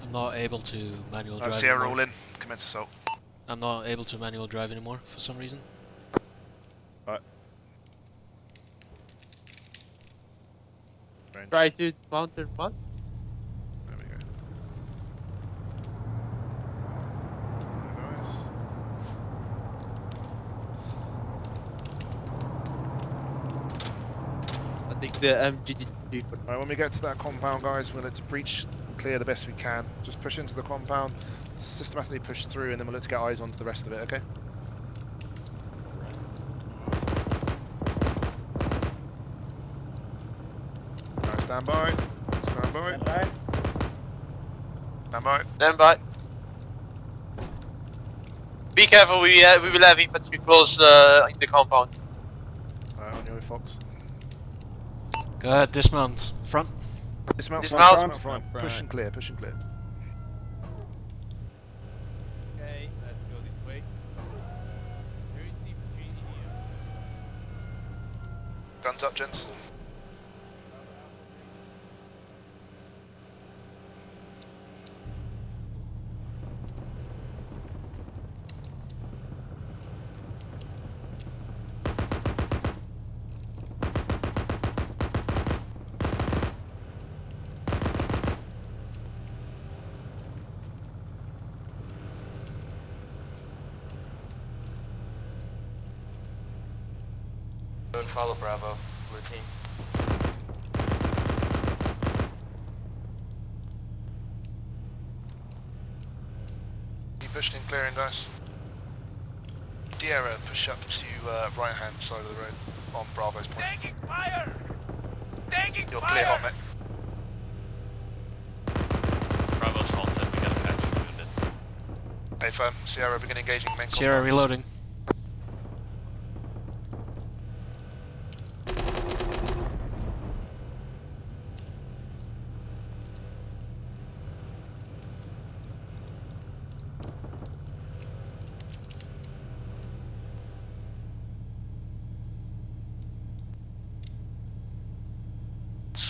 I'm not able to manual drive Sierra, anymore. all in. Commence assault. I'm not able to manual drive anymore for some reason. Right. Try to dismount your mod. There we go. Nice. I think the MGG. Right, when we get to that compound, guys, we're going to breach and clear the best we can. Just push into the compound, systematically push through, and then we'll look to get eyes onto the rest of it, okay? Alright, stand by. Stand by. Stand by. Stand by. Stand by. Be careful, we will have infantry close in the compound. Alright, on your way, Fox. Go ahead, dismount. Front. Dismount, Dismount. front, dismount front. Push and clear, push and clear. Okay, let's go this way. There is infantry in here. Guns up, gents. Don't follow Bravo, blue team. Keep pushing and clearing, guys. Sierra, push up to right hand side of the road on Bravo's point. Taking fire! Taking You're fire! clear, hot mate. Bravo's halted, we got a patch wounded. Hey firm, Sierra, begin engaging main Sierra compound. reloading.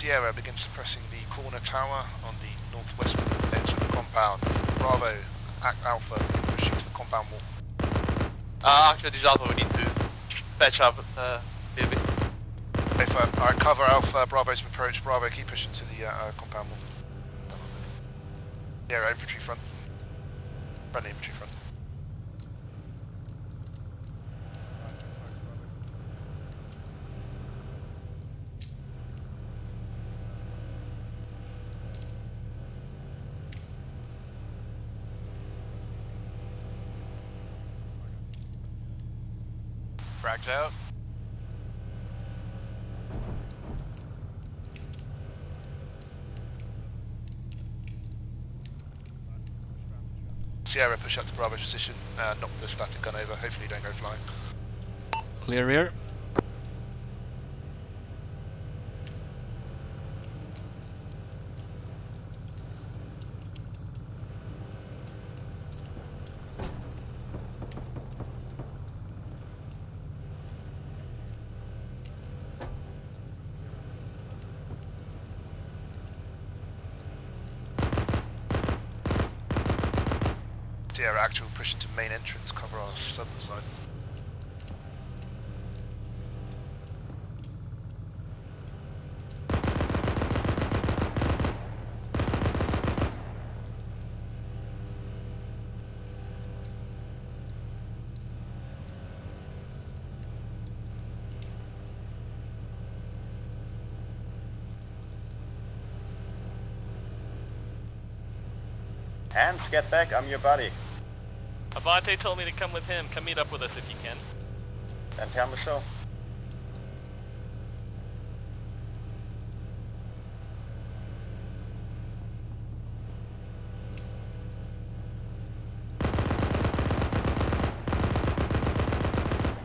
Sierra begins suppressing the corner tower on the northwestern edge of the compound. Bravo, act Alpha, begin pushing to the compound wall. Actually, this Alpha, we need to patch up a bit. Hey firm, alright, cover Alpha, Bravo's approach. Bravo, keep pushing to the compound wall. Sierra, infantry front. Friendly infantry front. Frags out. Sierra, push up to Bravo's position, knock the static gun over, hopefully you don't go flying. Clear rear. Sierra, actual push into main entrance, cover our southern side. Hands, get back, I'm your buddy. Avante told me to come with him. Come meet up with us if you can. Then tell me so.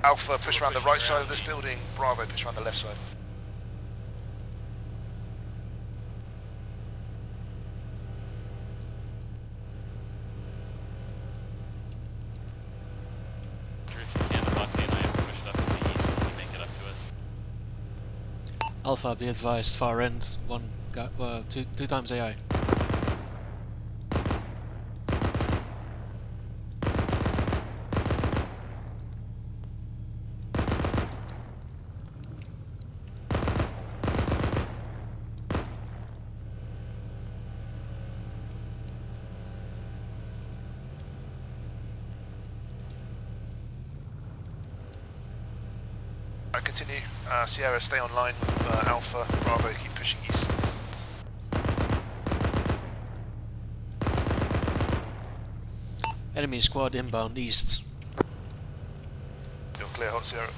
Alpha, push around the right side of this building. Bravo, push around the left side. Alpha, be advised, far end, one guy, two times AI. Alright, continue. Sierra, stay online with Alpha. Bravo, keep pushing east. Enemy squad inbound east. You're clear, hot Sierra.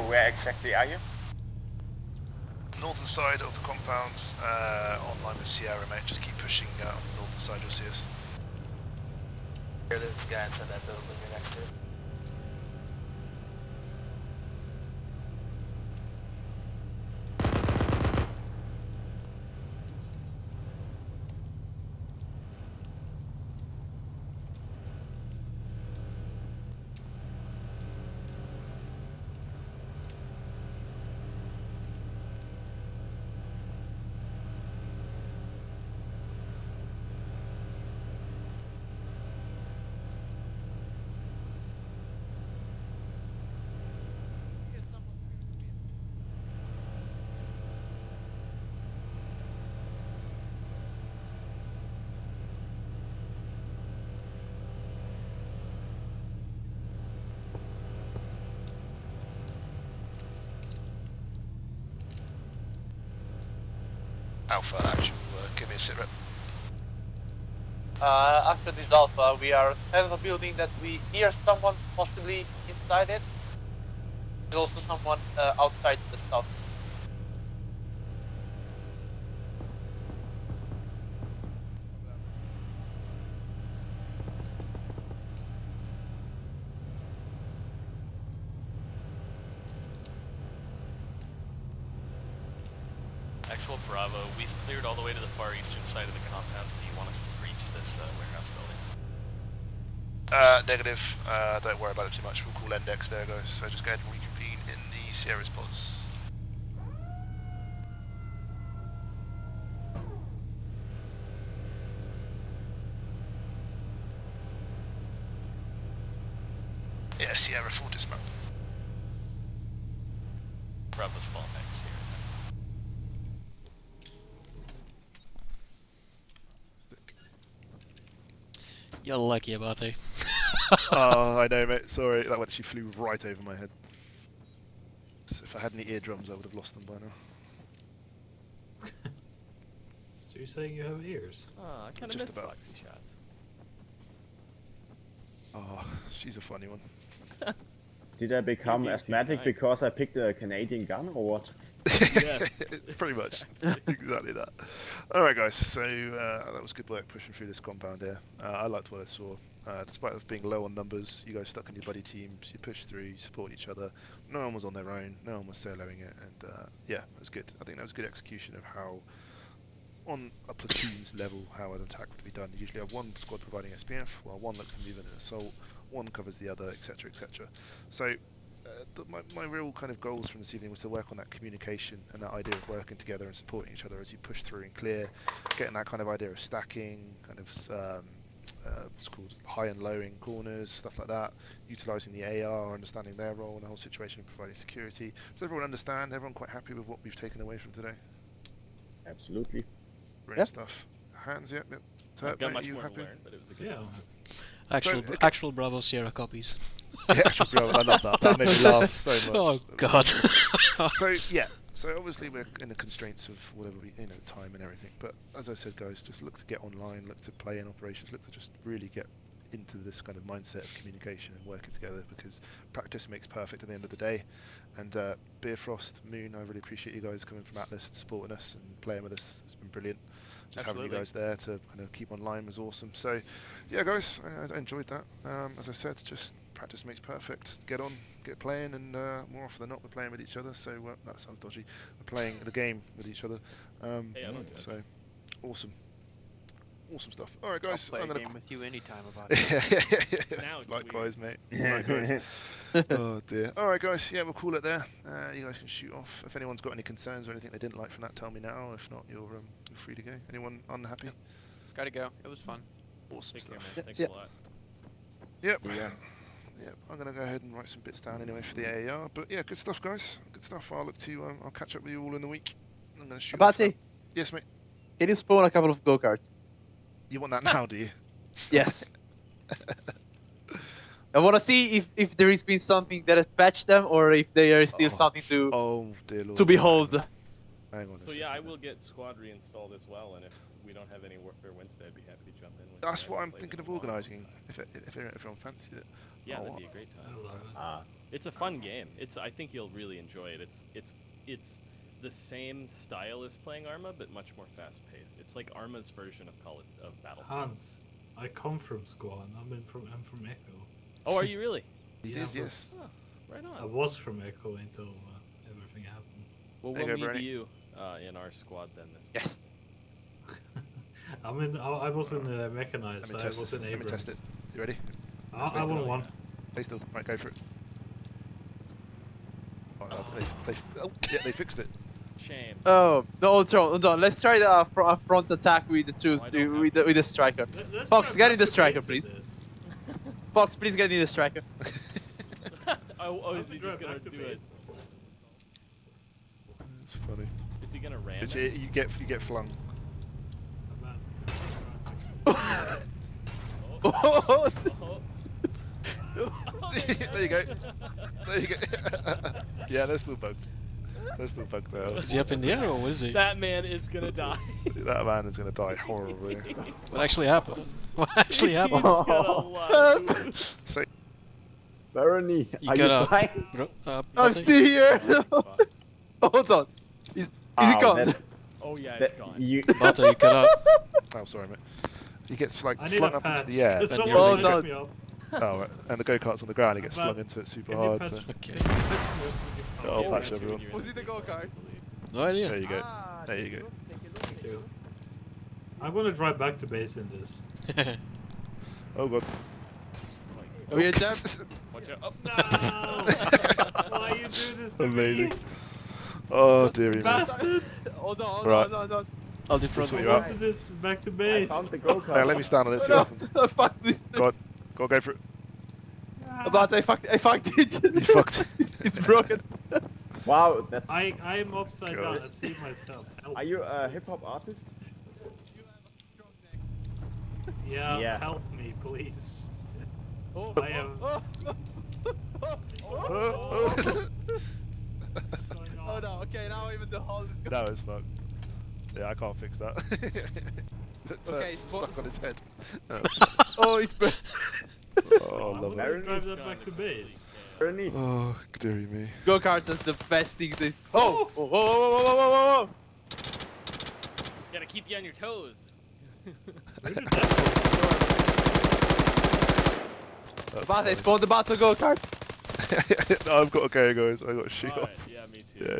Where exactly are you? Northern side of the compound, online with Sierra, mate. Just keep pushing on the northern side, you'll see us. There's a guy inside that building you're next to. Alpha, actual, give me a sit rep. After this Alpha, we are have a building that we hear someone possibly inside it. There's also someone outside the south. Actual Bravo, we've cleared all the way to the far eastern side of the compound. Do you want us to breach this warehouse building? Negative. Don't worry about it too much. We'll call Index there, guys. So just go ahead and reconvene in the Sierra's pods. Yeah, Sierra full dismount. Bravo's fall next here. You're lucky about it. Oh, I know, mate. Sorry, that one actually flew right over my head. If I had any eardrums, I would have lost them by now. So you're saying you have ears? Oh, I kind of Just missed about. Foxy shots. Oh, she's a funny one. Did I become being too asthmatic kind. because I picked a Canadian gun or what? Yes. Pretty much. Exactly. Exactly that. Alright guys, so that was good work pushing through this compound here. I liked what I saw. Despite us being low on numbers, you guys stuck in your buddy teams, you pushed through, you supported each other. No one was on their own, no one was soloing it, and yeah, it was good. I think that was good execution of how, on a platoon's level, how an attack would be done. You usually have one squad providing SPF, while one looks to move in an assault, one covers the other, etc, etc. So my real kind of goals from this evening was to work on that communication and that idea of working together and supporting each other as you push through and clear, getting that kind of idea of stacking, kind of what's called high and low in corners, stuff like that, utilising the AR, understanding their role in the whole situation and providing security. Does everyone understand? Everyone quite happy with what we've taken away from today? Absolutely. Brilliant stuff. Hands, yep. I've got Mate, much are you more happy? to learn, but it was a good one. Actual Bravo Sierra copies. Yeah, actual Bravo, I love that. That made me laugh so much. Oh god. So yeah, so obviously we're in the constraints of whatever we, time and everything. But as I said, guys, just look to get online, look to play in operations, look to just really get into this kind of mindset of communication and working together, because practice makes perfect at the end of the day. And Beerfrost, Moon, I really appreciate you guys coming from Atlas and supporting us and playing with us. It's been brilliant. Just having you guys there to kind of keep online was awesome. So yeah, guys, I enjoyed that. As I said, just practice makes perfect. Get on, get playing, and more often than not, we're playing with each other. So that sounds dodgy. We're playing the game with each other. Hey, I don't judge. So awesome. Awesome stuff. All right, guys. I'll play I'm a gonna game with you anytime about it. Now it's likewise, weird. mate. Likewise. Oh dear. All right, guys. Yeah, we'll call it there. You guys can shoot off. If anyone's got any concerns or anything they didn't like from that, tell me now. If not, you're free to go. Anyone unhappy? Gotta go. It was fun. Awesome Take stuff. care, man. Thanks a lot. Yep. Yeah. Yep. I'm gonna go ahead and write some bits down anyway for the AAR. But yeah, good stuff, guys. Good stuff. I'll look to. I'll catch up with you all in the week. I'm gonna shoot. Abate, Yes, mate. can you spawn a couple of go-karts? You want that now, do you? Yes. I want to see if there has been something that has patched them, or if there is still something to dear Lord. to behold. Hang on. So yeah, I will get squad reinstalled as well, and if we don't have any Warfare Wednesday, I'd be happy to jump in. With That's you what guys I'm and play thinking with of you all. organising. If everyone fancies it. Yeah, Oh, that'd be a great time. Ah. It's a fun game. I think you'll really enjoy it. It's the same style as playing Arma, but much more fast-paced. It's like Arma's version of Battlefield. Hans, I come from Squad. I'm from Echo. Oh, are you really? He Yeah, is, yes. Oh, right on. I was from Echo until everything happened. Well, There we'll you go, need Bernie. you in our squad then. This Yes. I was in mechanized. Let me I test was this. in Let me Abrams. test it. You ready? I won one. Stay still. Right, go for it. Oh, no, they fixed it. Shame. Oh no, hold on. Let's try the front attack with the two with the striker. Let's Fox, try get in the back to striker, base please. with this. Fox, please get in the striker. Oh, is he just gonna do it? It's funny. Is he gonna ram It's- it? You get flung. Oh. There you go. There you go. Yeah, they're still bugged. They're still bugged out. Is he up in the air or what is he? That man is gonna die. That man is gonna die horribly. What actually happened? What actually happened? He's got a lot of boots. So, Barony, You are got you up, fine? bro. I'm Nothing? still here. Hold on. Is he gone? Oh yeah, it's gone. Bata, you cut up. oh, sorry, mate. He gets like I need flung a up into patch. the air. Can Then someone you're pick really me up? Oh, right. And the go-kart's on the ground. He gets But flung into it super can you hard. patch- So. Okay. can you patch me up with your I'll computer? patch everyone. Was it the go-kart? No idea. There you go. There you go. Thank you. I'm gonna drive back to base in this. Oh god. Oh, yeah, jab. Watch out. Oh, No! Why you do this to Amazing. me? Oh dearie me. Bastard! Hold on, Right. hold on. I'll defront Sort you. you out. After this, back to I base. found the go-kart. Hey, let me stand on it. See what happens. Fuck this. Go on, go for it. But I fucked it. You fucked. It's broken. Wow, that's. I'm upside God. down. I see myself. Help. Are you a hip hop artist? Yeah, Yeah. help me, please. Oh, I am. Oh, What's going on? Oh no, okay, now even the hole is gone. that was fucked. Yeah, I can't fix that. It's, Okay, stuck on his head. Oh, Oh, it's broken. oh I'm lovely. gonna drive that back to base. Barony. Oh, dearie me. Go-karts is the best thing this. Oh! Whoa, whoa, whoa, whoa, whoa, whoa, whoa! Gotta keep you on your toes. Where did that go? That's But I funny. spawned the battle go-kart. No, I've got to go, guys. I've got to shoot Alright, off. yeah, me too. Yeah.